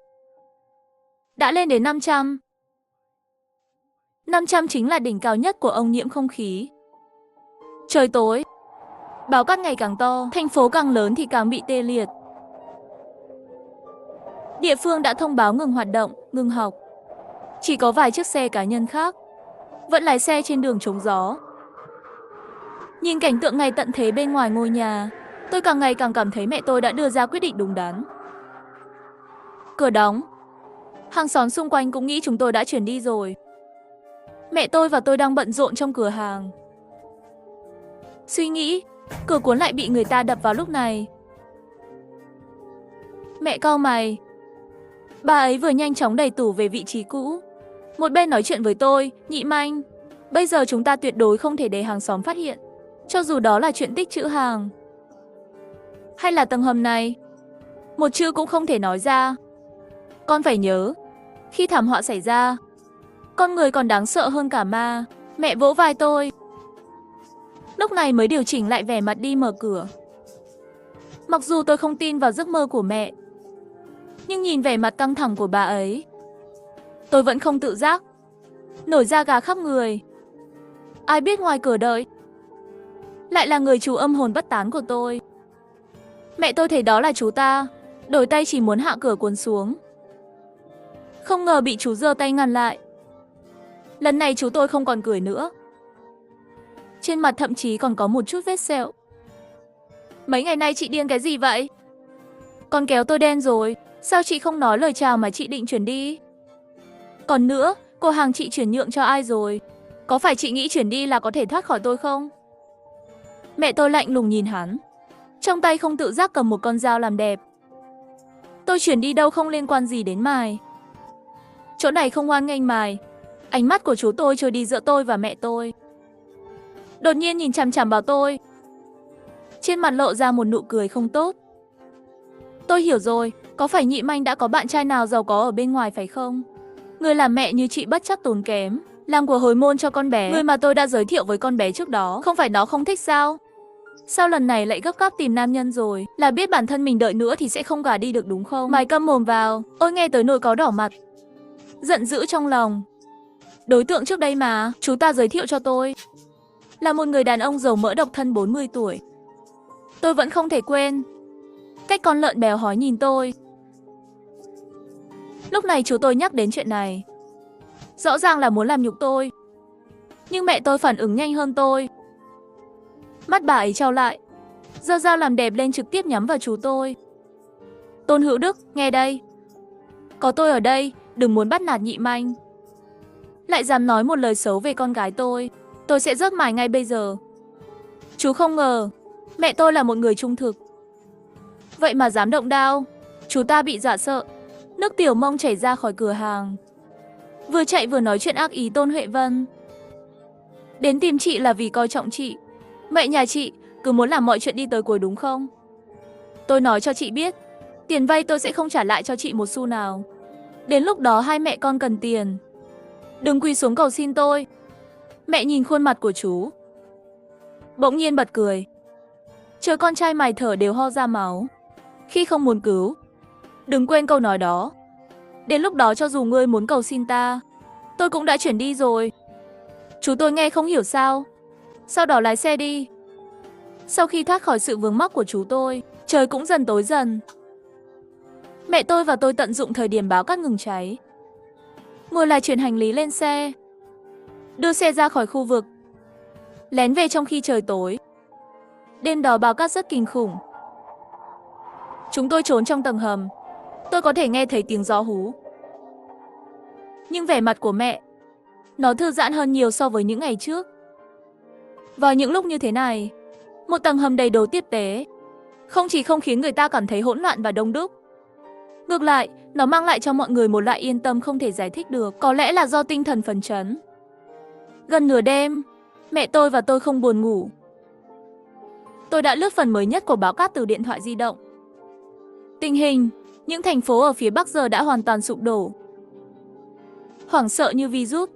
S1: đã lên đến 500. 500 chính là đỉnh cao nhất của ông Nhiễm không khí. Trời tối, báo cát ngày càng to, thành phố càng lớn thì càng bị tê liệt. Địa phương đã thông báo ngừng hoạt động, ngừng học. Chỉ có vài chiếc xe cá nhân khác vẫn lái xe trên đường trống gió. Nhìn cảnh tượng ngày tận thế bên ngoài ngôi nhà, tôi càng ngày càng cảm thấy mẹ tôi đã đưa ra quyết định đúng đắn. Cửa đóng. Hàng xóm xung quanh cũng nghĩ chúng tôi đã chuyển đi rồi. Mẹ tôi và tôi đang bận rộn trong cửa hàng. Suy nghĩ, cửa cuốn lại bị người ta đập vào lúc này. Mẹ cau mày. Bà ấy vừa nhanh chóng đẩy tủ về vị trí cũ. Một bên nói chuyện với tôi, Nhị Manh. Bây giờ chúng ta tuyệt đối không thể để hàng xóm phát hiện, cho dù đó là chuyện tích trữ hàng hay là tầng hầm này. Một chữ cũng không thể nói ra. Con phải nhớ, khi thảm họa xảy ra, con người còn đáng sợ hơn cả ma. Mẹ vỗ vai tôi. Lúc này mới điều chỉnh lại vẻ mặt đi mở cửa. Mặc dù tôi không tin vào giấc mơ của mẹ, nhưng nhìn vẻ mặt căng thẳng của bà ấy, tôi vẫn không tự giác nổi da gà khắp người. Ai biết ngoài cửa đợi lại là người chú âm hồn bất tán của tôi. Mẹ tôi thấy đó là chú ta, đổi tay chỉ muốn hạ cửa cuốn xuống. Không ngờ bị chú giơ tay ngăn lại. Lần này chú tôi không còn cười nữa. Trên mặt thậm chí còn có một chút vết sẹo. Mấy ngày nay chị điên cái gì vậy? Con kéo tôi đen rồi. Sao chị không nói lời chào mà chị định chuyển đi? Còn nữa, cô hàng chị chuyển nhượng cho ai rồi? Có phải chị nghĩ chuyển đi là có thể thoát khỏi tôi không? Mẹ tôi lạnh lùng nhìn hắn. Trong tay không tự giác cầm một con dao làm đẹp. Tôi chuyển đi đâu không liên quan gì đến mày. Chỗ này không hoan nghênh mày. Ánh mắt của chú tôi trôi đi giữa tôi và mẹ tôi. Đột nhiên nhìn chằm chằm vào tôi. Trên mặt lộ ra một nụ cười không tốt. Tôi hiểu rồi, có phải Nhị Manh đã có bạn trai nào giàu có ở bên ngoài phải không? Người làm mẹ như chị bất chấp tốn kém, làm của hồi môn cho con bé. Người mà tôi đã giới thiệu với con bé trước đó, không phải nó không thích sao? Sao lần này lại gấp gáp tìm nam nhân rồi? Là biết bản thân mình đợi nữa thì sẽ không gả đi được đúng không? Mày câm mồm vào. Ôi nghe tới nỗi có đỏ mặt. Giận dữ trong lòng. Đối tượng trước đây mà, chú ta giới thiệu cho tôi là một người đàn ông giàu mỡ độc thân 40 tuổi. Tôi vẫn không thể quên cách con lợn béo hói nhìn tôi. Lúc này chú tôi nhắc đến chuyện này, rõ ràng là muốn làm nhục tôi. Nhưng mẹ tôi phản ứng nhanh hơn tôi. Mắt bà ấy trao lại, giơ dao làm đẹp lên trực tiếp nhắm vào chú tôi. Tôn Hữu Đức, nghe đây. Có tôi ở đây, đừng muốn bắt nạt Nhị Manh. Lại dám nói một lời xấu về con gái tôi sẽ rớt mài ngay bây giờ. Chú không ngờ, mẹ tôi là một người trung thực. Vậy mà dám động đao. Chú ta bị dọa sợ, nước tiểu mông chảy ra khỏi cửa hàng. Vừa chạy vừa nói chuyện ác ý Tôn Huệ Vân. Đến tìm chị là vì coi trọng chị. Mẹ nhà chị cứ muốn làm mọi chuyện đi tới cuối đúng không? Tôi nói cho chị biết, tiền vay tôi sẽ không trả lại cho chị một xu nào. Đến lúc đó hai mẹ con cần tiền. Đừng quỳ xuống cầu xin tôi. Mẹ nhìn khuôn mặt của chú, bỗng nhiên bật cười. Chờ con trai mày thở đều ho ra máu. Khi không muốn cứu, đừng quên câu nói đó. Đến lúc đó cho dù ngươi muốn cầu xin ta, tôi cũng đã chuyển đi rồi. Chú tôi nghe không hiểu sao. Sau đó lái xe đi. Sau khi thoát khỏi sự vướng mắc của chú tôi, trời cũng dần tối dần. Mẹ tôi và tôi tận dụng thời điểm báo cát ngừng cháy, ngồi lại chuyển hành lý lên xe, đưa xe ra khỏi khu vực, lén về trong khi trời tối. Đêm đó báo cát rất kinh khủng. Chúng tôi trốn trong tầng hầm. Tôi có thể nghe thấy tiếng gió hú. Nhưng vẻ mặt của mẹ, nó thư giãn hơn nhiều so với những ngày trước. Vào những lúc như thế này, một tầng hầm đầy đồ tiếp tế không chỉ không khiến người ta cảm thấy hỗn loạn và đông đúc, ngược lại, nó mang lại cho mọi người một loại yên tâm không thể giải thích được, có lẽ là do tinh thần phấn chấn. Gần nửa đêm, mẹ tôi và tôi không buồn ngủ. Tôi đã lướt phần mới nhất của báo cát từ điện thoại di động. Tình hình, những thành phố ở phía Bắc giờ đã hoàn toàn sụp đổ. Hoảng sợ như virus,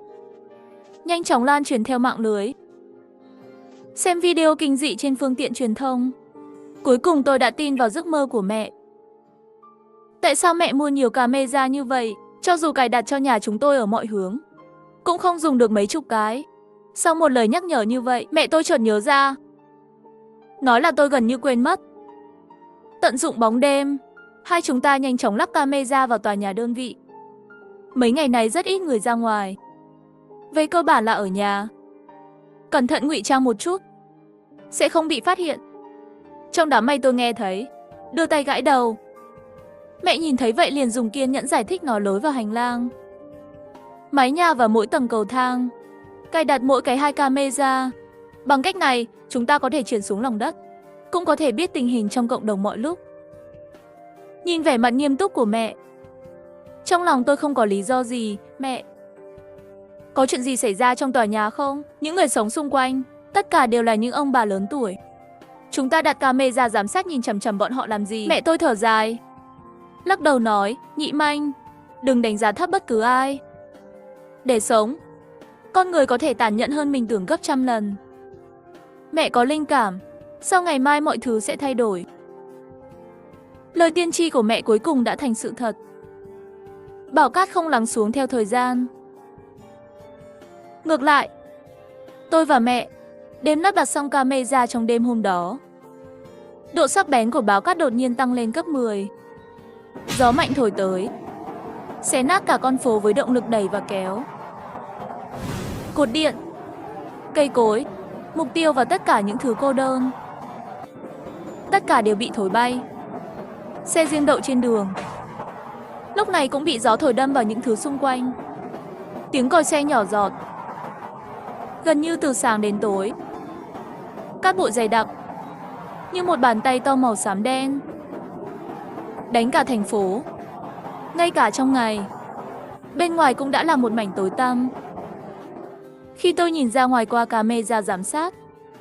S1: nhanh chóng lan truyền theo mạng lưới. Xem video kinh dị trên phương tiện truyền thông. Cuối cùng tôi đã tin vào giấc mơ của mẹ. Tại sao mẹ mua nhiều camera như vậy, cho dù cài đặt cho nhà chúng tôi ở mọi hướng, cũng không dùng được mấy chục cái. Sau một lời nhắc nhở như vậy, mẹ tôi chợt nhớ ra. Nói là tôi gần như quên mất. Tận dụng bóng đêm, hai chúng ta nhanh chóng lắp camera vào tòa nhà đơn vị. Mấy ngày này rất ít người ra ngoài. Về cơ bản là ở nhà. Cẩn thận ngụy trang một chút, sẽ không bị phát hiện. Trong đám mây tôi nghe thấy, đưa tay gãi đầu. Mẹ nhìn thấy vậy liền dùng kiên nhẫn giải thích nó lối vào hành lang, mái nhà và mỗi tầng cầu thang, cài đặt mỗi cái 2 camera. Bằng cách này, chúng ta có thể chuyển xuống lòng đất, cũng có thể biết tình hình trong cộng đồng mọi lúc. Nhìn vẻ mặt nghiêm túc của mẹ, trong lòng tôi không có lý do gì. Mẹ, có chuyện gì xảy ra trong tòa nhà không? Những người sống xung quanh, tất cả đều là những ông bà lớn tuổi. Chúng ta đặt camera giám sát nhìn chằm chằm bọn họ làm gì? Mẹ tôi thở dài, lắc đầu nói, Nhị Manh, đừng đánh giá thấp bất cứ ai. Để sống, con người có thể tàn nhẫn hơn mình tưởng gấp trăm lần. Mẹ có linh cảm, sau ngày mai mọi thứ sẽ thay đổi. Lời tiên tri của mẹ cuối cùng đã thành sự thật. Bão cát không lắng xuống theo thời gian. Ngược lại, tôi và mẹ đêm lắp đặt xong camera trong đêm hôm đó. Độ sắc bén của báo cát đột nhiên tăng lên cấp 10. Gió mạnh thổi tới, xé nát cả con phố với động lực đẩy và kéo. Cột điện, cây cối, mục tiêu và tất cả những thứ cô đơn, tất cả đều bị thổi bay. Xe riêng đậu trên đường, lúc này cũng bị gió thổi đâm vào những thứ xung quanh. Tiếng còi xe nhỏ giọt, gần như từ sáng đến tối. Cát bụi dày đặc, như một bàn tay to màu xám đen, đánh cả thành phố. Ngay cả trong ngày, bên ngoài cũng đã là một mảnh tối tăm. Khi tôi nhìn ra ngoài qua camera giám sát,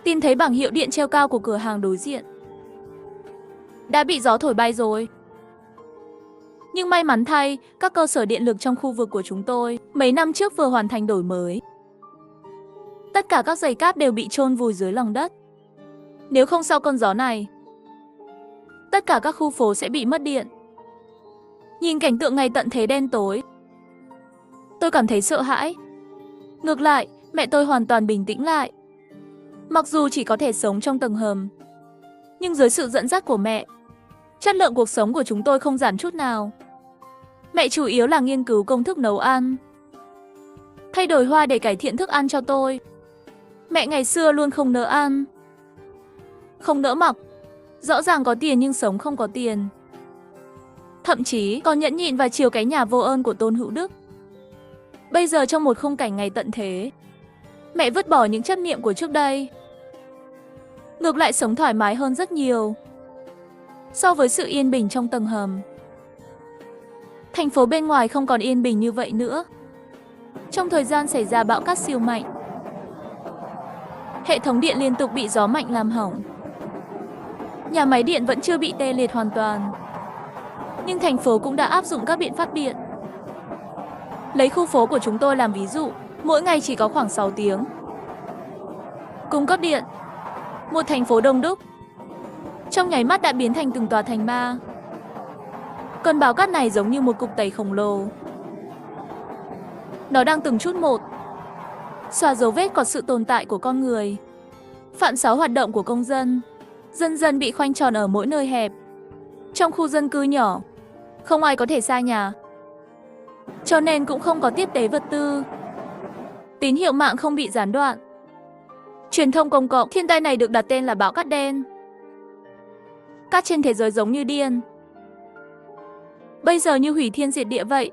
S1: tìm thấy bảng hiệu điện treo cao của cửa hàng đối diện đã bị gió thổi bay rồi. Nhưng may mắn thay, các cơ sở điện lực trong khu vực của chúng tôi mấy năm trước vừa hoàn thành đổi mới. Tất cả các dây cáp đều bị chôn vùi dưới lòng đất. Nếu không sau cơn gió này, tất cả các khu phố sẽ bị mất điện. Nhìn cảnh tượng ngày tận thế đen tối, tôi cảm thấy sợ hãi. Ngược lại, mẹ tôi hoàn toàn bình tĩnh lại. Mặc dù chỉ có thể sống trong tầng hầm, nhưng dưới sự dẫn dắt của mẹ, chất lượng cuộc sống của chúng tôi không giảm chút nào. Mẹ chủ yếu là nghiên cứu công thức nấu ăn, thay đổi hoa để cải thiện thức ăn cho tôi. Mẹ ngày xưa luôn không nỡ ăn, không nỡ mặc, rõ ràng có tiền nhưng sống không có tiền. Thậm chí còn nhẫn nhịn và chiều cái nhà vô ơn của Tôn Hữu Đức. Bây giờ trong một khung cảnh ngày tận thế, mẹ vứt bỏ những chấp niệm của trước đây, ngược lại sống thoải mái hơn rất nhiều. So với sự yên bình trong tầng hầm, thành phố bên ngoài không còn yên bình như vậy nữa. Trong thời gian xảy ra bão cát siêu mạnh, hệ thống điện liên tục bị gió mạnh làm hỏng. Nhà máy điện vẫn chưa bị tê liệt hoàn toàn, nhưng thành phố cũng đã áp dụng các biện pháp điện. Lấy khu phố của chúng tôi làm ví dụ, mỗi ngày chỉ có khoảng 6 tiếng. Cung cấp điện. Một thành phố đông đúc, trong nháy mắt đã biến thành từng tòa thành ma. Cơn bão cát này giống như một cục tẩy khổng lồ. Nó đang từng chút một xóa dấu vết còn sự tồn tại của con người, phản xáo hoạt động của công dân, dần dần bị khoanh tròn ở mỗi nơi hẹp. Trong khu dân cư nhỏ, không ai có thể xa nhà, cho nên cũng không có tiếp tế vật tư. Tín hiệu mạng không bị gián đoạn. Truyền thông công cộng, thiên tai này được đặt tên là bão cát đen. Cát trên thế giới giống như điên, bây giờ như hủy thiên diệt địa vậy,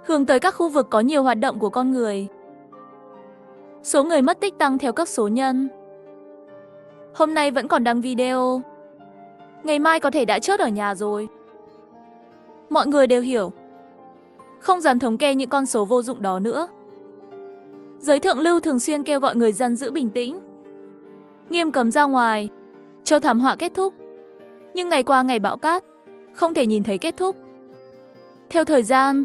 S1: hướng tới các khu vực có nhiều hoạt động của con người. Số người mất tích tăng theo cấp số nhân. Hôm nay vẫn còn đăng video, ngày mai có thể đã chết ở nhà rồi. Mọi người đều hiểu, không dám thống kê những con số vô dụng đó nữa. Giới thượng lưu thường xuyên kêu gọi người dân giữ bình tĩnh, nghiêm cấm ra ngoài, cho thảm họa kết thúc. Nhưng ngày qua ngày bão cát, không thể nhìn thấy kết thúc. Theo thời gian,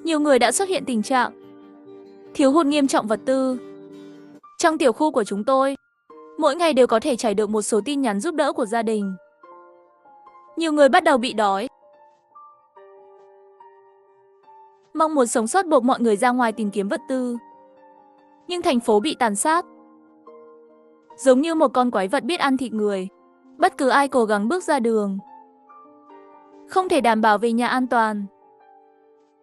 S1: nhiều người đã xuất hiện tình trạng thiếu hụt nghiêm trọng vật tư. Trong tiểu khu của chúng tôi, mỗi ngày đều có thể trải được một số tin nhắn giúp đỡ của gia đình. Nhiều người bắt đầu bị đói. Mong muốn sống sót buộc mọi người ra ngoài tìm kiếm vật tư. Nhưng thành phố bị tàn sát, giống như một con quái vật biết ăn thịt người. Bất cứ ai cố gắng bước ra đường, không thể đảm bảo về nhà an toàn.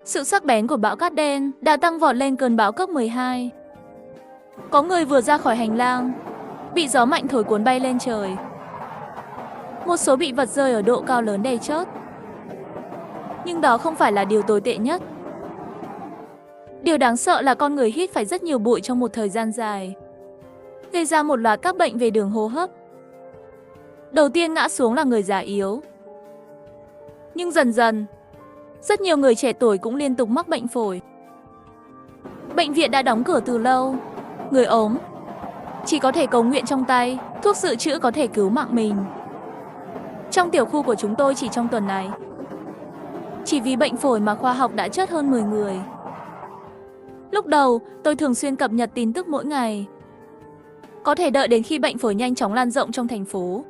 S1: Sự sắc bén của bão cát đen đã tăng vọt lên cơn bão cấp 12. Có người vừa ra khỏi hành lang, bị gió mạnh thổi cuốn bay lên trời. Một số bị vật rơi ở độ cao lớn đè chớt. Nhưng đó không phải là điều tồi tệ nhất. Điều đáng sợ là con người hít phải rất nhiều bụi trong một thời gian dài, gây ra một loạt các bệnh về đường hô hấp. Đầu tiên ngã xuống là người già yếu. Nhưng dần dần, rất nhiều người trẻ tuổi cũng liên tục mắc bệnh phổi. Bệnh viện đã đóng cửa từ lâu. Người ốm chỉ có thể cầu nguyện trong tay, thuốc dự trữ có thể cứu mạng mình. Trong tiểu khu của chúng tôi chỉ trong tuần này, chỉ vì bệnh phổi mà khoa học đã chết hơn 10 người. Lúc đầu, tôi thường xuyên cập nhật tin tức mỗi ngày. Có thể đợi đến khi bệnh phổi nhanh chóng lan rộng trong thành phố,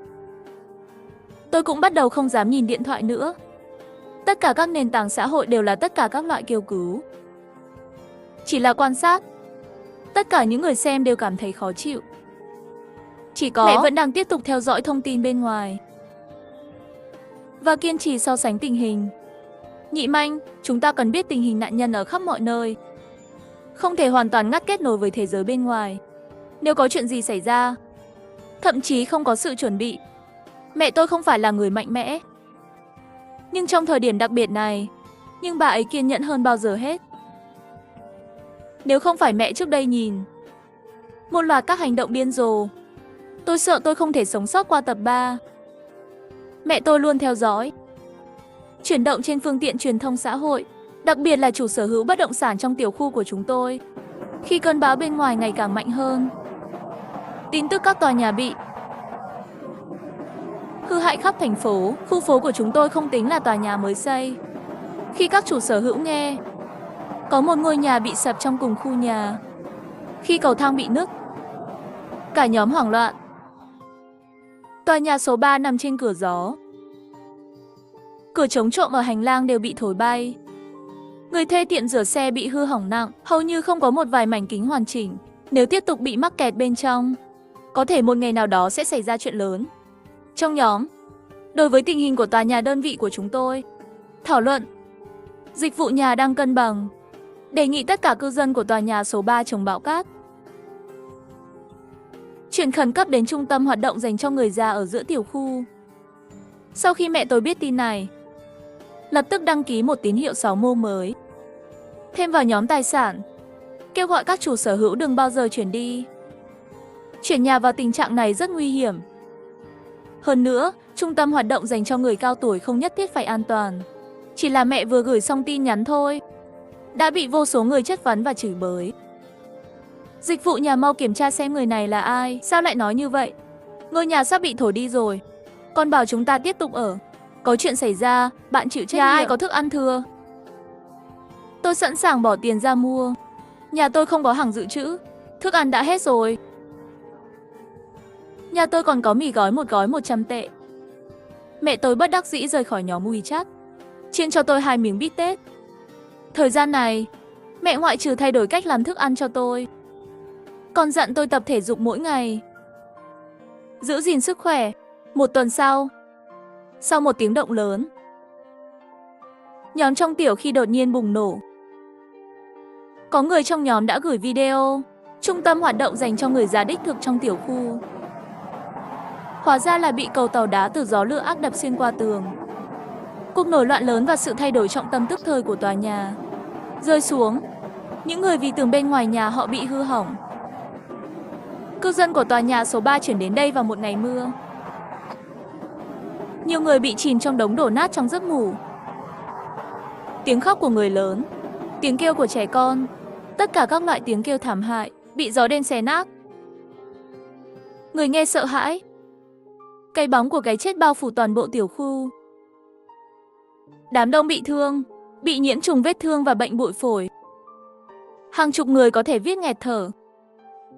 S1: tôi cũng bắt đầu không dám nhìn điện thoại nữa. Tất cả các nền tảng xã hội đều là tất cả các loại kêu cứu. Chỉ là quan sát, tất cả những người xem đều cảm thấy khó chịu. Chỉ có mẹ vẫn đang tiếp tục theo dõi thông tin bên ngoài và kiên trì so sánh tình hình. Nhị Manh, chúng ta cần biết tình hình nạn nhân ở khắp mọi nơi. Không thể hoàn toàn ngắt kết nối với thế giới bên ngoài. Nếu có chuyện gì xảy ra, thậm chí không có sự chuẩn bị. Mẹ tôi không phải là người mạnh mẽ, nhưng trong thời điểm đặc biệt này, bà ấy kiên nhẫn hơn bao giờ hết. Nếu không phải mẹ trước đây nhìn một loạt các hành động điên rồ, tôi sợ tôi không thể sống sót qua tập 3. Mẹ tôi luôn theo dõi, chuyển động trên phương tiện truyền thông xã hội, đặc biệt là chủ sở hữu bất động sản trong tiểu khu của chúng tôi. Khi cơn bão bên ngoài ngày càng mạnh hơn, tin tức các tòa nhà bị hư hại khắp thành phố. Khu phố của chúng tôi không tính là tòa nhà mới xây. Khi các chủ sở hữu nghe có một ngôi nhà bị sập trong cùng khu nhà, khi cầu thang bị nứt, cả nhóm hoảng loạn. Tòa nhà số 3 nằm trên cửa gió. Cửa chống trộm ở hành lang đều bị thổi bay. Người thuê tiệm rửa xe bị hư hỏng nặng, hầu như không có một vài mảnh kính hoàn chỉnh. Nếu tiếp tục bị mắc kẹt bên trong, có thể một ngày nào đó sẽ xảy ra chuyện lớn. Trong nhóm, đối với tình hình của tòa nhà đơn vị của chúng tôi, thảo luận, dịch vụ nhà đang cân bằng, đề nghị tất cả cư dân của tòa nhà số 3 chống bão cát chuyển khẩn cấp đến trung tâm hoạt động dành cho người già ở giữa tiểu khu. Sau khi mẹ tôi biết tin này, lập tức đăng ký một tín hiệu 6 mô mới, thêm vào nhóm tài sản, kêu gọi các chủ sở hữu đừng bao giờ chuyển đi. Chuyển nhà vào tình trạng này rất nguy hiểm. Hơn nữa, trung tâm hoạt động dành cho người cao tuổi không nhất thiết phải an toàn. Chỉ là mẹ vừa gửi xong tin nhắn thôi, đã bị vô số người chất vấn và chửi bới. Dịch vụ nhà mau kiểm tra xem người này là ai, sao lại nói như vậy? Ngôi nhà sắp bị thổi đi rồi, còn bảo chúng ta tiếp tục ở. Có chuyện xảy ra, bạn chịu trách nhiệm. Nhà ai có thức ăn thừa? Tôi sẵn sàng bỏ tiền ra mua. Nhà tôi không có hàng dự trữ, thức ăn đã hết rồi. Nhà tôi còn có mì gói một gói 100 tệ. Mẹ tôi bất đắc dĩ rời khỏi nhóm WeChat, chiên cho tôi 2 miếng bít tết. Thời gian này, mẹ ngoại trừ thay đổi cách làm thức ăn cho tôi, còn dặn tôi tập thể dục mỗi ngày, giữ gìn sức khỏe. Một tuần sau một tiếng động lớn, nhóm trong tiểu khi đột nhiên bùng nổ. Có người trong nhóm đã gửi video trung tâm hoạt động dành cho người già đích thực trong tiểu khu. Hóa ra là bị cầu tàu đá từ gió lửa ác đập xuyên qua tường. Cuộc nổi loạn lớn và sự thay đổi trọng tâm tức thời của tòa nhà rơi xuống. Những người vì tường bên ngoài nhà họ bị hư hỏng. Cư dân của tòa nhà số 3 chuyển đến đây vào một ngày mưa. Nhiều người bị chìm trong đống đổ nát trong giấc ngủ. Tiếng khóc của người lớn, tiếng kêu của trẻ con, tất cả các loại tiếng kêu thảm hại bị gió đêm xé nát. Người nghe sợ hãi. Cái bóng của cái chết bao phủ toàn bộ tiểu khu. Đám đông bị thương, bị nhiễm trùng vết thương và bệnh bụi phổi. Hàng chục người có thể viết nghẹt thở.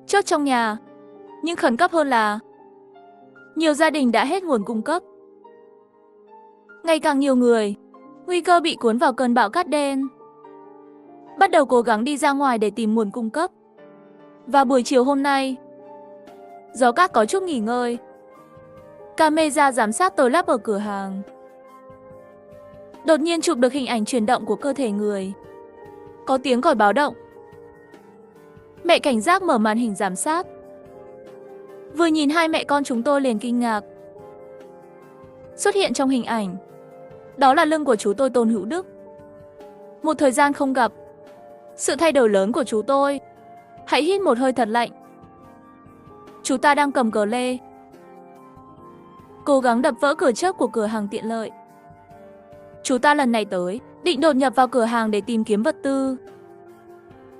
S1: Chốt trong nhà, nhưng khẩn cấp hơn là nhiều gia đình đã hết nguồn cung cấp. Ngày càng nhiều người, nguy cơ bị cuốn vào cơn bão cát đen, bắt đầu cố gắng đi ra ngoài để tìm nguồn cung cấp. Và buổi chiều hôm nay, gió cát có chút nghỉ ngơi. Camera giám sát tôi lắp ở cửa hàng đột nhiên chụp được hình ảnh chuyển động của cơ thể người. Có tiếng còi báo động. Mẹ cảnh giác mở màn hình giám sát. Vừa nhìn hai mẹ con chúng tôi liền kinh ngạc. Xuất hiện trong hình ảnh, đó là lưng của chú tôi Tôn Hữu Đức. Một thời gian không gặp, sự thay đổi lớn của chú tôi. Hãy hít một hơi thật lạnh. Chú ta đang cầm cờ lê, cố gắng đập vỡ cửa chớp của cửa hàng tiện lợi. Chú ta lần này tới, định đột nhập vào cửa hàng để tìm kiếm vật tư.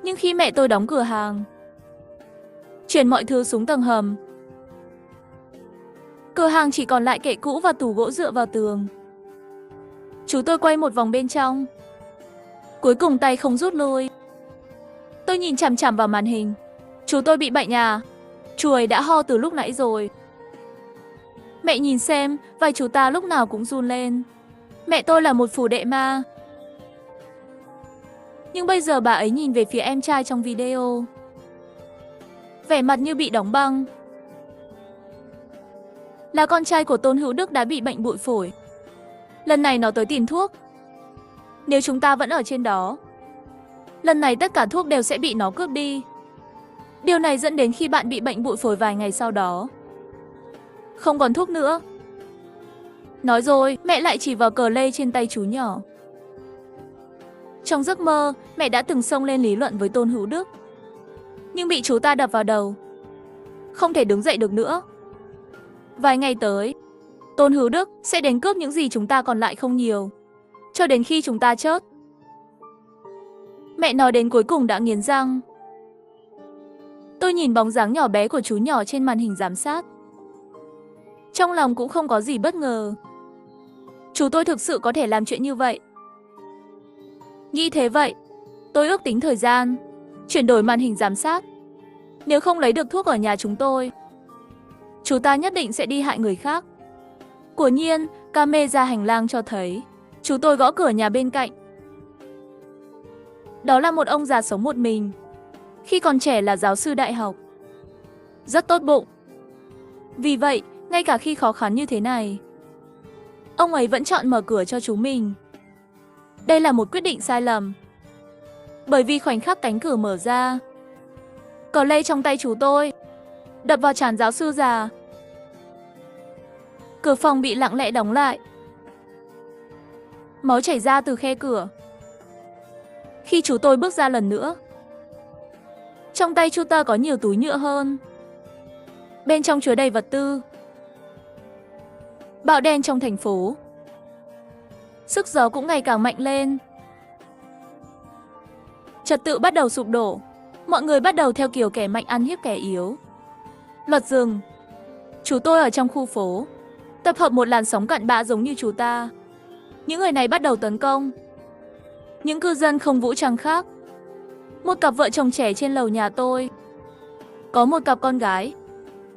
S1: Nhưng khi mẹ tôi đóng cửa hàng, chuyển mọi thứ xuống tầng hầm, cửa hàng chỉ còn lại kệ cũ và tủ gỗ dựa vào tường. Chú tôi quay một vòng bên trong, cuối cùng tay không rút lui. Tôi nhìn chằm chằm vào màn hình. Chú tôi bị bệnh à? Chú ấy đã ho từ lúc nãy rồi. Mẹ nhìn xem, vai chú ta lúc nào cũng run lên. Mẹ tôi là một phù đệ ma. Nhưng bây giờ bà ấy nhìn về phía em trai trong video, vẻ mặt như bị đóng băng. Là con trai của Tôn Hữu Đức đã bị bệnh bụi phổi. Lần này nó tới tìm thuốc. Nếu chúng ta vẫn ở trên đó, lần này tất cả thuốc đều sẽ bị nó cướp đi. Điều này dẫn đến khi bạn bị bệnh bụi phổi vài ngày sau đó, không còn thuốc nữa. Nói rồi, mẹ lại chỉ vào cờ lê trên tay chú nhỏ. Trong giấc mơ, mẹ đã từng xông lên lý luận với Tôn Hữu Đức, nhưng bị chú ta đập vào đầu, không thể đứng dậy được nữa. Vài ngày tới, Tôn Hữu Đức sẽ đến cướp những gì chúng ta còn lại không nhiều, cho đến khi chúng ta chết. Mẹ nói đến cuối cùng đã nghiến răng. Tôi nhìn bóng dáng nhỏ bé của chú nhỏ trên màn hình giám sát. Trong lòng cũng không có gì bất ngờ. Chú tôi thực sự có thể làm chuyện như vậy. Nghĩ thế vậy, tôi ước tính thời gian, chuyển đổi màn hình giám sát. Nếu không lấy được thuốc ở nhà chúng tôi, chú ta nhất định sẽ đi hại người khác. Quả nhiên, camera hành lang cho thấy chú tôi gõ cửa nhà bên cạnh. Đó là một ông già sống một mình. Khi còn trẻ là giáo sư đại học, rất tốt bụng. Vì vậy, ngay cả khi khó khăn như thế này, ông ấy vẫn chọn mở cửa cho chúng mình. Đây là một quyết định sai lầm. Bởi vì khoảnh khắc cánh cửa mở ra, cờ lê trong tay chú tôi đập vào trán giáo sư già. Cửa phòng bị lặng lẽ đóng lại. Máu chảy ra từ khe cửa. Khi chú tôi bước ra lần nữa, trong tay chú ta có nhiều túi nhựa hơn. Bên trong chứa đầy vật tư. Bão đen trong thành phố. Sức gió cũng ngày càng mạnh lên. Trật tự bắt đầu sụp đổ. Mọi người bắt đầu theo kiểu kẻ mạnh ăn hiếp kẻ yếu. Luật rừng. Chú tôi ở trong khu phố, tập hợp một làn sóng cặn bã giống như chú ta. Những người này bắt đầu tấn công. Những cư dân không vũ trang khác. Một cặp vợ chồng trẻ trên lầu nhà tôi. Có một cặp con gái.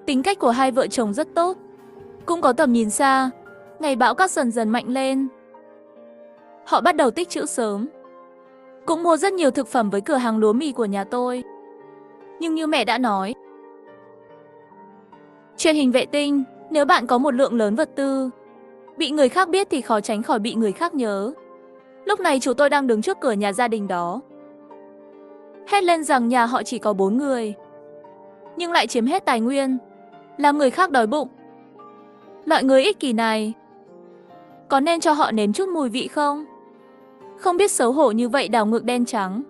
S1: Tính cách của hai vợ chồng rất tốt. Cũng có tầm nhìn xa. Ngày bão cát dần dần mạnh lên. Họ bắt đầu tích trữ sớm. Cũng mua rất nhiều thực phẩm với cửa hàng lúa mì của nhà tôi. Nhưng như mẹ đã nói, truyền hình vệ tinh, nếu bạn có một lượng lớn vật tư, bị người khác biết thì khó tránh khỏi bị người khác nhớ. Lúc này chú tôi đang đứng trước cửa nhà gia đình đó. Hét lên rằng nhà họ chỉ có 4 người, nhưng lại chiếm hết tài nguyên, làm người khác đói bụng. Loại người ích kỷ này, có nên cho họ nếm chút mùi vị không? Không biết xấu hổ như vậy đảo ngược đen trắng,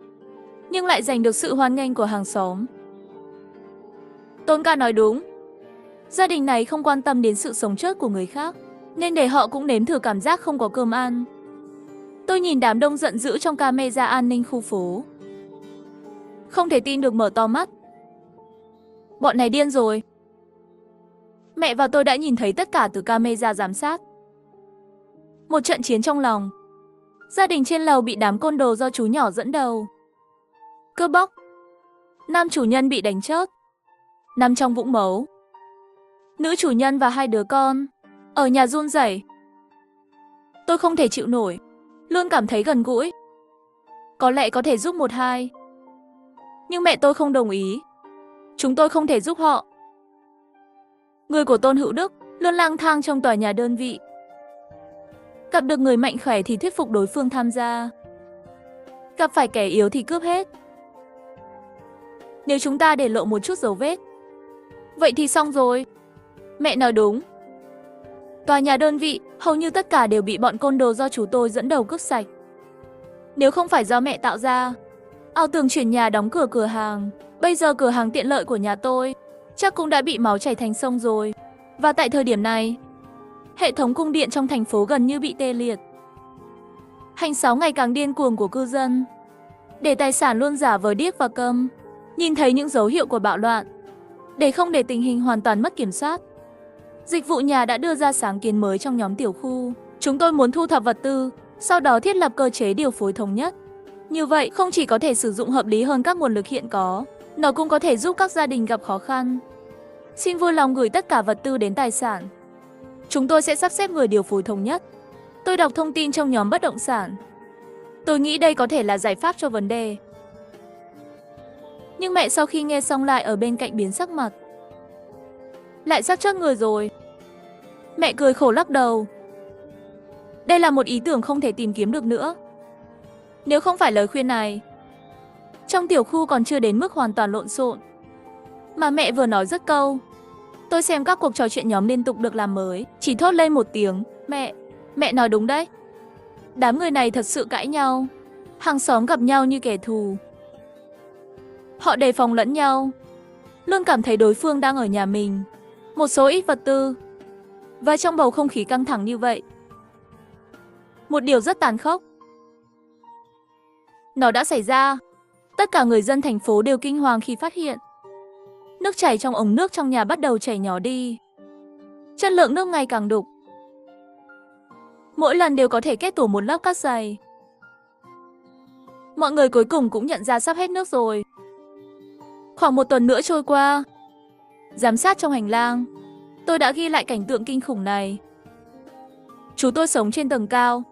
S1: nhưng lại giành được sự hoan nghênh của hàng xóm. Tôn ca nói đúng. Gia đình này không quan tâm đến sự sống chết của người khác, nên để họ cũng nếm thử cảm giác không có cơm ăn. Tôi nhìn đám đông giận dữ trong camera an ninh khu phố. Không thể tin được mở to mắt. Bọn này điên rồi. Mẹ và tôi đã nhìn thấy tất cả từ camera giám sát. Một trận chiến trong lòng. Gia đình trên lầu bị đám côn đồ do chú nhỏ dẫn đầu cướp bóc. Nam chủ nhân bị đánh chết, nằm trong vũng máu. Nữ chủ nhân và 2 đứa con ở nhà run rẩy. Tôi không thể chịu nổi, luôn cảm thấy gần gũi. Có lẽ có thể giúp một hai. Nhưng mẹ tôi không đồng ý. Chúng tôi không thể giúp họ. Người của Tôn Hữu Đức luôn lang thang trong tòa nhà đơn vị. Gặp được người mạnh khỏe thì thuyết phục đối phương tham gia. Gặp phải kẻ yếu thì cướp hết. Nếu chúng ta để lộ một chút dấu vết, vậy thì xong rồi. Mẹ nói đúng. Tòa nhà đơn vị, hầu như tất cả đều bị bọn côn đồ do chú tôi dẫn đầu cướp sạch. Nếu không phải do mẹ tạo ra, ảo tưởng chuyển nhà đóng cửa cửa hàng, bây giờ cửa hàng tiện lợi của nhà tôi chắc cũng đã bị máu chảy thành sông rồi. Và tại thời điểm này, hệ thống cung điện trong thành phố gần như bị tê liệt. Hành xáo ngày càng điên cuồng của cư dân, để tài sản luôn giả vờ điếc và câm, nhìn thấy những dấu hiệu của bạo loạn. Để không để tình hình hoàn toàn mất kiểm soát, dịch vụ nhà đã đưa ra sáng kiến mới trong nhóm tiểu khu. Chúng tôi muốn thu thập vật tư, sau đó thiết lập cơ chế điều phối thống nhất. Như vậy không chỉ có thể sử dụng hợp lý hơn các nguồn lực hiện có, nó cũng có thể giúp các gia đình gặp khó khăn. Xin vui lòng gửi tất cả vật tư đến tài sản. Chúng tôi sẽ sắp xếp người điều phối thống nhất. Tôi đọc thông tin trong nhóm bất động sản. Tôi nghĩ đây có thể là giải pháp cho vấn đề. Nhưng mẹ sau khi nghe xong lại ở bên cạnh biến sắc mặt. Lại sắp chết người rồi. Mẹ cười khổ lắc đầu. Đây là một ý tưởng không thể tìm kiếm được nữa. Nếu không phải lời khuyên này, trong tiểu khu còn chưa đến mức hoàn toàn lộn xộn. Mà mẹ vừa nói dứt câu, tôi xem các cuộc trò chuyện nhóm liên tục được làm mới, chỉ thốt lên một tiếng, mẹ nói đúng đấy. Đám người này thật sự cãi nhau, hàng xóm gặp nhau như kẻ thù. Họ đề phòng lẫn nhau, luôn cảm thấy đối phương đang ở nhà mình, một số ít vật tư. Và trong bầu không khí căng thẳng như vậy, một điều rất tàn khốc nó đã xảy ra. Tất cả người dân thành phố đều kinh hoàng khi phát hiện nước chảy trong ống nước trong nhà bắt đầu chảy nhỏ đi. Chất lượng nước ngày càng đục. Mỗi lần đều có thể kết tủa một lớp cát dày. Mọi người cuối cùng cũng nhận ra sắp hết nước rồi. Khoảng 1 tuần nữa trôi qua, giám sát trong hành lang, tôi đã ghi lại cảnh tượng kinh khủng này. Chú tôi sống trên tầng cao,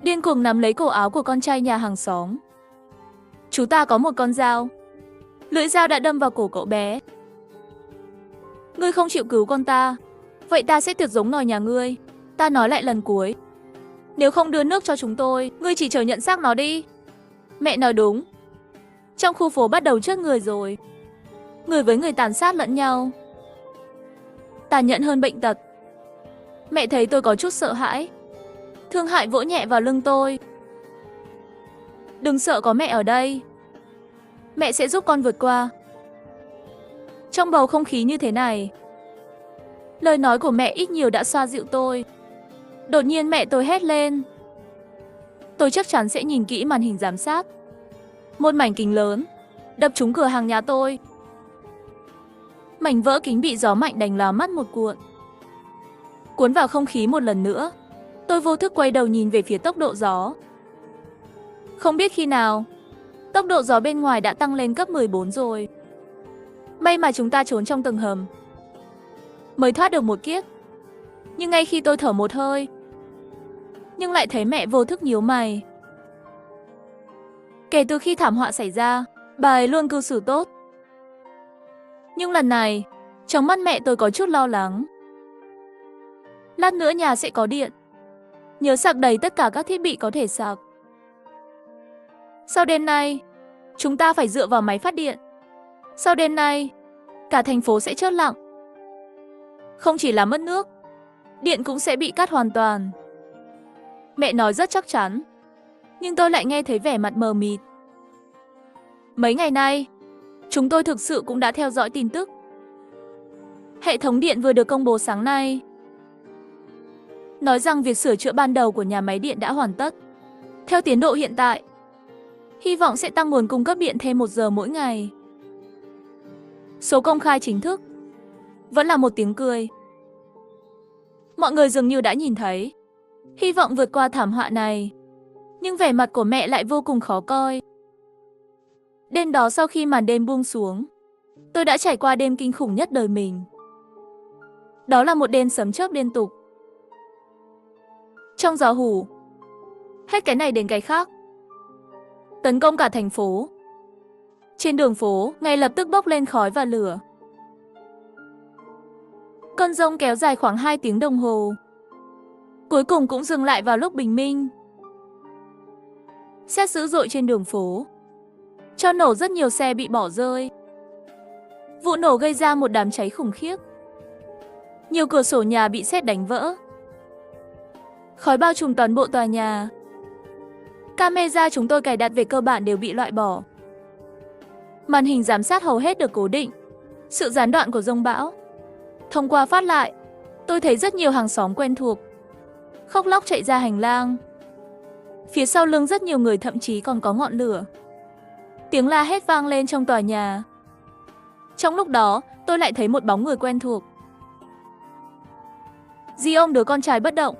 S1: điên cuồng nắm lấy cổ áo của con trai nhà hàng xóm. Chú ta có một con dao. Lưỡi dao đã đâm vào cổ cậu bé. Ngươi không chịu cứu con ta, vậy ta sẽ tuyệt giống nòi nhà ngươi. Ta nói lại lần cuối. Nếu không đưa nước cho chúng tôi, ngươi chỉ chờ nhận xác nó đi. Mẹ nói đúng. Trong khu phố bắt đầu chết người rồi. Người với người tàn sát lẫn nhau. Tàn nhẫn hơn bệnh tật. Mẹ thấy tôi có chút sợ hãi. Thương hại vỗ nhẹ vào lưng tôi. Đừng sợ, có mẹ ở đây. Mẹ sẽ giúp con vượt qua. Trong bầu không khí như thế này, lời nói của mẹ ít nhiều đã xoa dịu tôi. Đột nhiên mẹ tôi hét lên. Tôi chắc chắn sẽ nhìn kỹ màn hình giám sát. Một mảnh kính lớn đập trúng cửa hàng nhà tôi. Mảnh vỡ kính bị gió mạnh đánh ló mắt một cuộn, cuốn vào không khí một lần nữa. Tôi vô thức quay đầu nhìn về phía tốc độ gió. Không biết khi nào, tốc độ gió bên ngoài đã tăng lên cấp 14 rồi. May mà chúng ta trốn trong tầng hầm, mới thoát được một kiếp. Nhưng ngay khi tôi thở một hơi, nhưng lại thấy mẹ vô thức nhíu mày. Kể từ khi thảm họa xảy ra, bà ấy luôn cư xử tốt. Nhưng lần này, trong mắt mẹ tôi có chút lo lắng. Lát nữa nhà sẽ có điện. Nhớ sạc đầy tất cả các thiết bị có thể sạc. Sau đêm nay, chúng ta phải dựa vào máy phát điện. Sau đêm nay, cả thành phố sẽ chết lặng. Không chỉ là mất nước, điện cũng sẽ bị cắt hoàn toàn. Mẹ nói rất chắc chắn, nhưng tôi lại nghe thấy vẻ mặt mờ mịt. Mấy ngày nay, chúng tôi thực sự cũng đã theo dõi tin tức. Hệ thống điện vừa được công bố sáng nay, nói rằng việc sửa chữa ban đầu của nhà máy điện đã hoàn tất. Theo tiến độ hiện tại, hy vọng sẽ tăng nguồn cung cấp điện thêm 1 giờ mỗi ngày. Số công khai chính thức vẫn là một tiếng cười. Mọi người dường như đã nhìn thấy hy vọng vượt qua thảm họa này, nhưng vẻ mặt của mẹ lại vô cùng khó coi. Đêm đó sau khi màn đêm buông xuống, tôi đã trải qua đêm kinh khủng nhất đời mình. Đó là một đêm sấm chớp liên tục. Trong gió hù, hết cái này đến cái khác, tấn công cả thành phố. Trên đường phố ngay lập tức bốc lên khói và lửa. Cơn giông kéo dài khoảng 2 tiếng đồng hồ, cuối cùng cũng dừng lại vào lúc bình minh. Sét dữ dội trên đường phố, cho nổ rất nhiều xe bị bỏ rơi. Vụ nổ gây ra một đám cháy khủng khiếp. Nhiều cửa sổ nhà bị sét đánh vỡ. Khói bao trùm toàn bộ tòa nhà. Camera chúng tôi cài đặt về cơ bản đều bị loại bỏ. Màn hình giám sát hầu hết được cố định. Sự gián đoạn của giông bão. Thông qua phát lại, tôi thấy rất nhiều hàng xóm quen thuộc khóc lóc chạy ra hành lang. Phía sau lưng rất nhiều người thậm chí còn có ngọn lửa. Tiếng la hét vang lên trong tòa nhà. Trong lúc đó, tôi lại thấy một bóng người quen thuộc. Di ông đứa con trai bất động,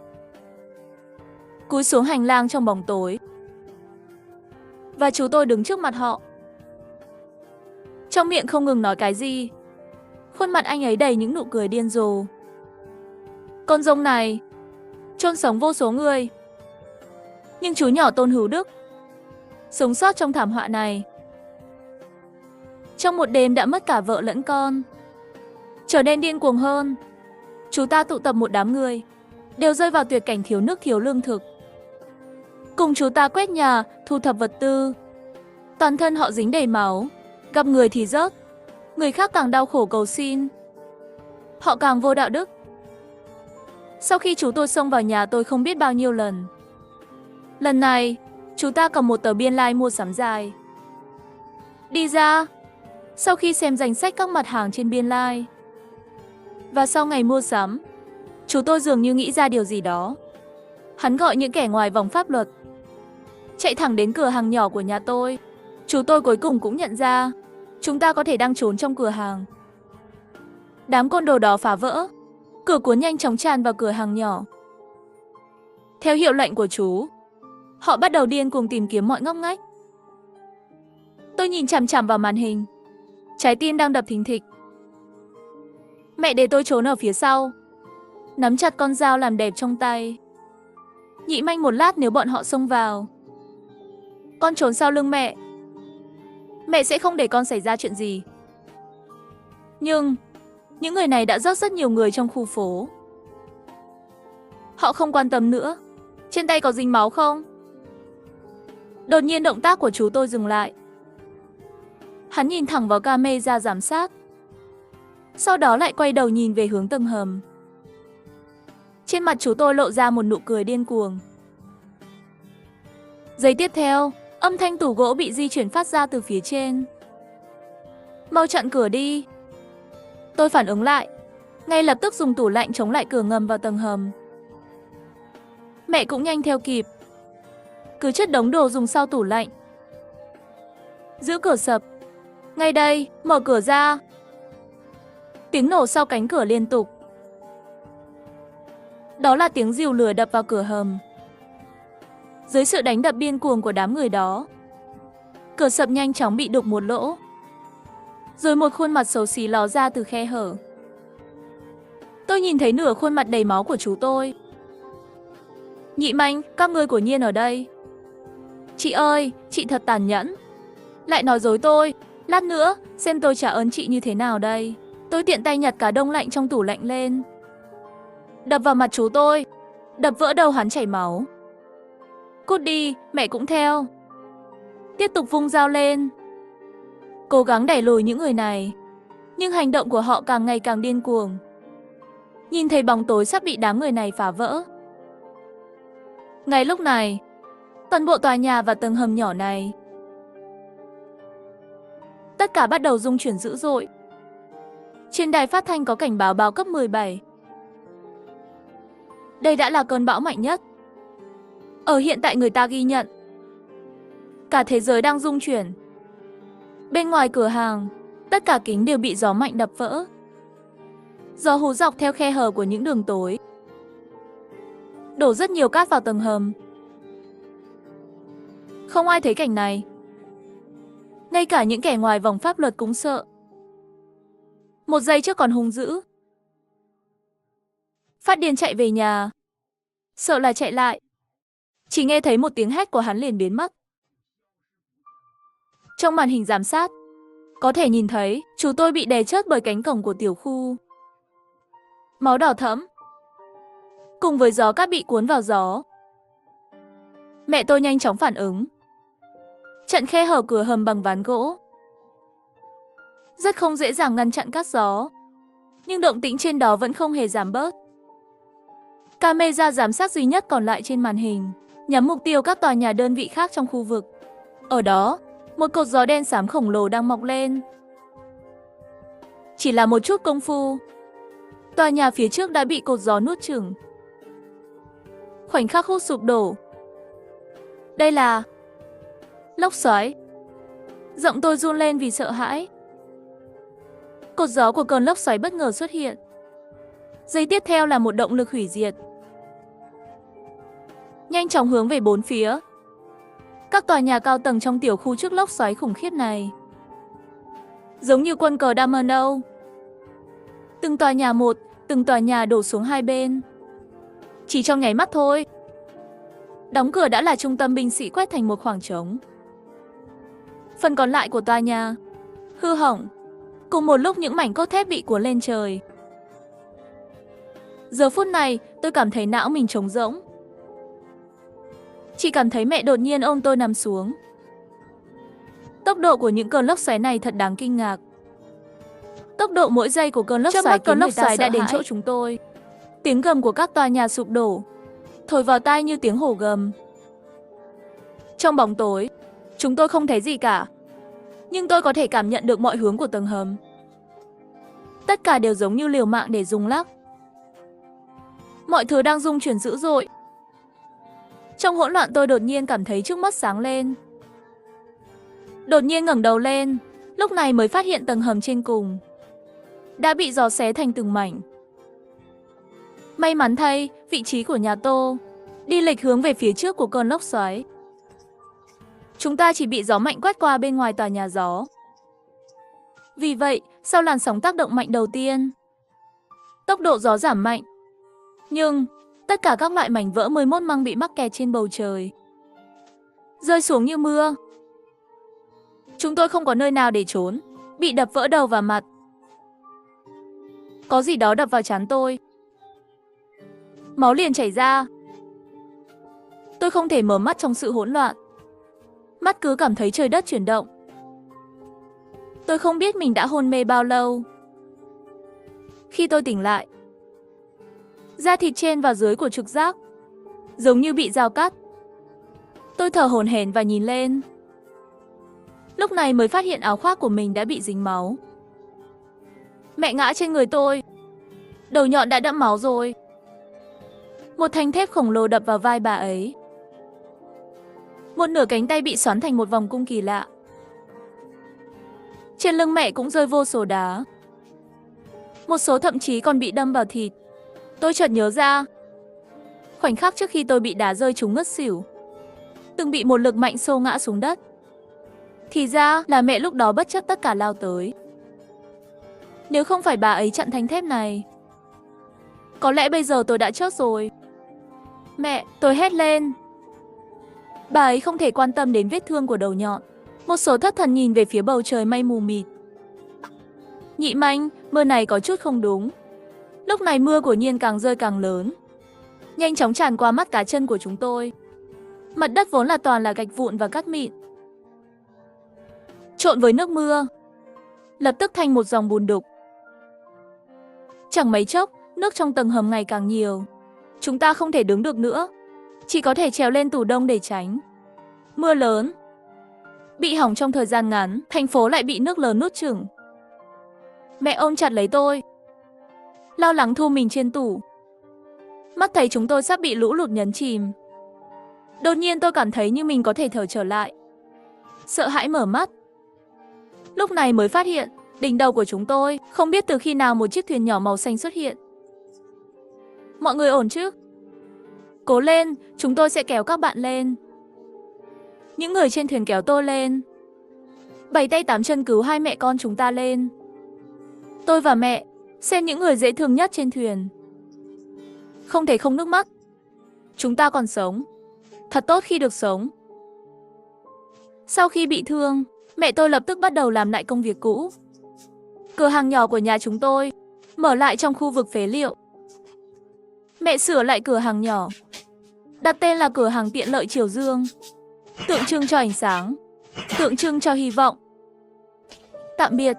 S1: cúi xuống hành lang trong bóng tối. Và chú tôi đứng trước mặt họ. Trong miệng không ngừng nói cái gì. Khuôn mặt anh ấy đầy những nụ cười điên rồ. Con giông này chôn sống vô số người. Nhưng chú nhỏ Tôn Hữu Đức sống sót trong thảm họa này. Trong một đêm đã mất cả vợ lẫn con. Trở nên điên cuồng hơn, chú ta tụ tập một đám người, đều rơi vào tuyệt cảnh thiếu nước thiếu lương thực. Cùng chú ta quét nhà, thu thập vật tư. Toàn thân họ dính đầy máu, gặp người thì rớt, người khác càng đau khổ cầu xin. Họ càng vô đạo đức. Sau khi chú tôi xông vào nhà tôi không biết bao nhiêu lần. Lần này, chú ta cầm một tờ biên lai mua sắm dài. Đi ra, sau khi xem danh sách các mặt hàng trên biên lai. Và sau ngày mua sắm, chú tôi dường như nghĩ ra điều gì đó. Hắn gọi những kẻ ngoài vòng pháp luật, chạy thẳng đến cửa hàng nhỏ của nhà tôi. Chú tôi cuối cùng cũng nhận ra, chúng ta có thể đang trốn trong cửa hàng. Đám côn đồ đó phá vỡ, cửa cuốn nhanh chóng tràn vào cửa hàng nhỏ. Theo hiệu lệnh của chú, họ bắt đầu điên cuồng tìm kiếm mọi ngóc ngách. Tôi nhìn chằm chằm vào màn hình, trái tim đang đập thình thịch. Mẹ để tôi trốn ở phía sau, nắm chặt con dao làm đẹp trong tay. Nhị manh một lát nếu bọn họ xông vào. Con trốn sau lưng mẹ. Mẹ sẽ không để con xảy ra chuyện gì. Nhưng những người này đã rớt rất nhiều người trong khu phố. Họ không quan tâm nữa. Trên tay có dính máu không? Đột nhiên động tác của chú tôi dừng lại. Hắn nhìn thẳng vào camera giám sát. Sau đó lại quay đầu nhìn về hướng tầng hầm. Trên mặt chú tôi lộ ra một nụ cười điên cuồng. Giây tiếp theo, âm thanh tủ gỗ bị di chuyển phát ra từ phía trên. Mau chặn cửa đi. Tôi phản ứng lại, ngay lập tức dùng tủ lạnh chống lại cửa ngầm vào tầng hầm. Mẹ cũng nhanh theo kịp, cứ chất đống đồ dùng sau tủ lạnh. Giữ cửa sập. Ngay đây, mở cửa ra. Tiếng nổ sau cánh cửa liên tục. Đó là tiếng rìu lửa đập vào cửa hầm. Dưới sự đánh đập điên cuồng của đám người đó, cửa sập nhanh chóng bị đục một lỗ. Rồi một khuôn mặt xấu xí ló ra từ khe hở. Tôi nhìn thấy nửa khuôn mặt đầy máu của chú tôi. Nhị Manh, các ngươi của Nhiên ở đây. Chị ơi, chị thật tàn nhẫn. Lại nói dối tôi. Lát nữa, xem tôi trả ơn chị như thế nào đây. Tôi tiện tay nhặt cả đông lạnh trong tủ lạnh lên, đập vào mặt chú tôi, đập vỡ đầu hắn chảy máu. Cút đi, mẹ cũng theo. Tiếp tục vung dao lên, cố gắng đẩy lùi những người này. Nhưng hành động của họ càng ngày càng điên cuồng. Nhìn thấy bóng tối sắp bị đám người này phá vỡ. Ngay lúc này, toàn bộ tòa nhà và tầng hầm nhỏ này, tất cả bắt đầu rung chuyển dữ dội. Trên đài phát thanh có cảnh báo bão cấp 17. Đây đã là cơn bão mạnh nhất ở hiện tại người ta ghi nhận. Cả thế giới đang rung chuyển. Bên ngoài cửa hàng, tất cả kính đều bị gió mạnh đập vỡ. Gió hú dọc theo khe hở của những đường tối, đổ rất nhiều cát vào tầng hầm. Không ai thấy cảnh này. Ngay cả những kẻ ngoài vòng pháp luật cũng sợ. Một giây trước còn hung dữ, phát điên chạy về nhà. Sợ là chạy lại, chỉ nghe thấy một tiếng hét của hắn liền biến mất. Trong màn hình giám sát, có thể nhìn thấy chú tôi bị đè chết bởi cánh cổng của tiểu khu. Máu đỏ thẫm, cùng với gió cát bị cuốn vào gió. Mẹ tôi nhanh chóng phản ứng, chặn khe hở cửa hầm bằng ván gỗ. Rất không dễ dàng ngăn chặn cát gió, nhưng động tĩnh trên đó vẫn không hề giảm bớt. Camera giám sát duy nhất còn lại trên màn hình nhắm mục tiêu các tòa nhà đơn vị khác trong khu vực. Ở đó, một cột gió đen xám khổng lồ đang mọc lên. Chỉ là một chút công phu, tòa nhà phía trước đã bị cột gió nuốt chửng. Khoảnh khắc hút sụp đổ. Đây là lốc xoáy. Giọng tôi run lên vì sợ hãi. Cột gió của cơn lốc xoáy bất ngờ xuất hiện. Giây tiếp theo là một động lực hủy diệt, nhanh chóng hướng về bốn phía. Các tòa nhà cao tầng trong tiểu khu trước lốc xoáy khủng khiếp này, giống như quân cờ domino. Từng tòa nhà một, từng tòa nhà đổ xuống hai bên. Chỉ trong nháy mắt thôi. Đóng cửa đã là trung tâm binh sĩ quét thành một khoảng trống. Phần còn lại của tòa nhà hư hỏng. Cùng một lúc những mảnh cốt thép bị cuốn lên trời. Giờ phút này, tôi cảm thấy não mình trống rỗng. Chỉ cảm thấy mẹ đột nhiên ôm tôi nằm xuống. Tốc độ của những cơn lốc xoáy này thật đáng kinh ngạc. Tốc độ mỗi giây của cơn lốc xoáy khiến người ta đã đến chỗ chúng tôi. Tiếng gầm của các tòa nhà sụp đổ thổi vào tai như tiếng hổ gầm. Trong bóng tối, chúng tôi không thấy gì cả. Nhưng tôi có thể cảm nhận được mọi hướng của tầng hầm. Tất cả đều giống như liều mạng để rung lắc. Mọi thứ đang rung chuyển dữ dội. Trong hỗn loạn tôi đột nhiên cảm thấy trước mắt sáng lên. Đột nhiên ngẩng đầu lên, lúc này mới phát hiện tầng hầm trên cùng đã bị gió xé thành từng mảnh. May mắn thay, vị trí của nhà Tô đi lệch hướng về phía trước của cơn lốc xoáy. Chúng ta chỉ bị gió mạnh quét qua bên ngoài tòa nhà gió. Vì vậy, sau làn sóng tác động mạnh đầu tiên, tốc độ gió giảm mạnh. Nhưng, tất cả các loại mảnh vỡ 11 măng bị mắc kẹt trên bầu trời, rơi xuống như mưa. Chúng tôi không có nơi nào để trốn, bị đập vỡ đầu và mặt. Có gì đó đập vào trán tôi. Máu liền chảy ra. Tôi không thể mở mắt trong sự hỗn loạn. Mắt cứ cảm thấy trời đất chuyển động. Tôi không biết mình đã hôn mê bao lâu. Khi tôi tỉnh lại, da thịt trên và dưới của trực giác giống như bị dao cắt. Tôi thở hổn hển và nhìn lên. Lúc này mới phát hiện áo khoác của mình đã bị dính máu. Mẹ ngã trên người tôi. Đầu nhọn đã đẫm máu rồi. Một thanh thép khổng lồ đập vào vai bà ấy. Một nửa cánh tay bị xoắn thành một vòng cung kỳ lạ. Trên lưng mẹ cũng rơi vô số đá. Một số thậm chí còn bị đâm vào thịt. Tôi chợt nhớ ra, khoảnh khắc trước khi tôi bị đá rơi trúng ngất xỉu, từng bị một lực mạnh xô ngã xuống đất. Thì ra là mẹ lúc đó bất chấp tất cả lao tới. Nếu không phải bà ấy chặn thanh thép này, có lẽ bây giờ tôi đã chết rồi. Mẹ, tôi hét lên. Bà ấy không thể quan tâm đến vết thương của đầu nhọn. Một số thất thần nhìn về phía bầu trời mây mù mịt. Nhị Manh, mưa này có chút không đúng. Lúc này mưa của Nhiên càng rơi càng lớn, nhanh chóng tràn qua mắt cá chân của chúng tôi. Mặt đất vốn là toàn là gạch vụn và cát mịn, trộn với nước mưa, lập tức thành một dòng bùn đục. Chẳng mấy chốc, nước trong tầng hầm ngày càng nhiều. Chúng ta không thể đứng được nữa, chỉ có thể trèo lên tủ đông để tránh mưa lớn. Bị hỏng trong thời gian ngắn, thành phố lại bị nước lớn nuốt chửng. Mẹ ôm chặt lấy tôi, lo lắng thu mình trên tủ. Mắt thấy chúng tôi sắp bị lũ lụt nhấn chìm. Đột nhiên tôi cảm thấy như mình có thể thở trở lại. Sợ hãi mở mắt. Lúc này mới phát hiện, đỉnh đầu của chúng tôi không biết từ khi nào một chiếc thuyền nhỏ màu xanh xuất hiện. Mọi người ổn chứ? Cố lên, chúng tôi sẽ kéo các bạn lên. Những người trên thuyền kéo tôi lên, 7 tay 8 chân cứu hai mẹ con chúng ta lên. Tôi và mẹ xem những người dễ thương nhất trên thuyền, không thể không nước mắt. Chúng ta còn sống, thật tốt khi được sống. Sau khi bị thương, mẹ tôi lập tức bắt đầu làm lại công việc cũ. Cửa hàng nhỏ của nhà chúng tôi mở lại trong khu vực phế liệu. Mẹ sửa lại cửa hàng nhỏ, đặt tên là cửa hàng tiện lợi Triều Dương, tượng trưng cho ánh sáng, tượng trưng cho hy vọng. Tạm biệt.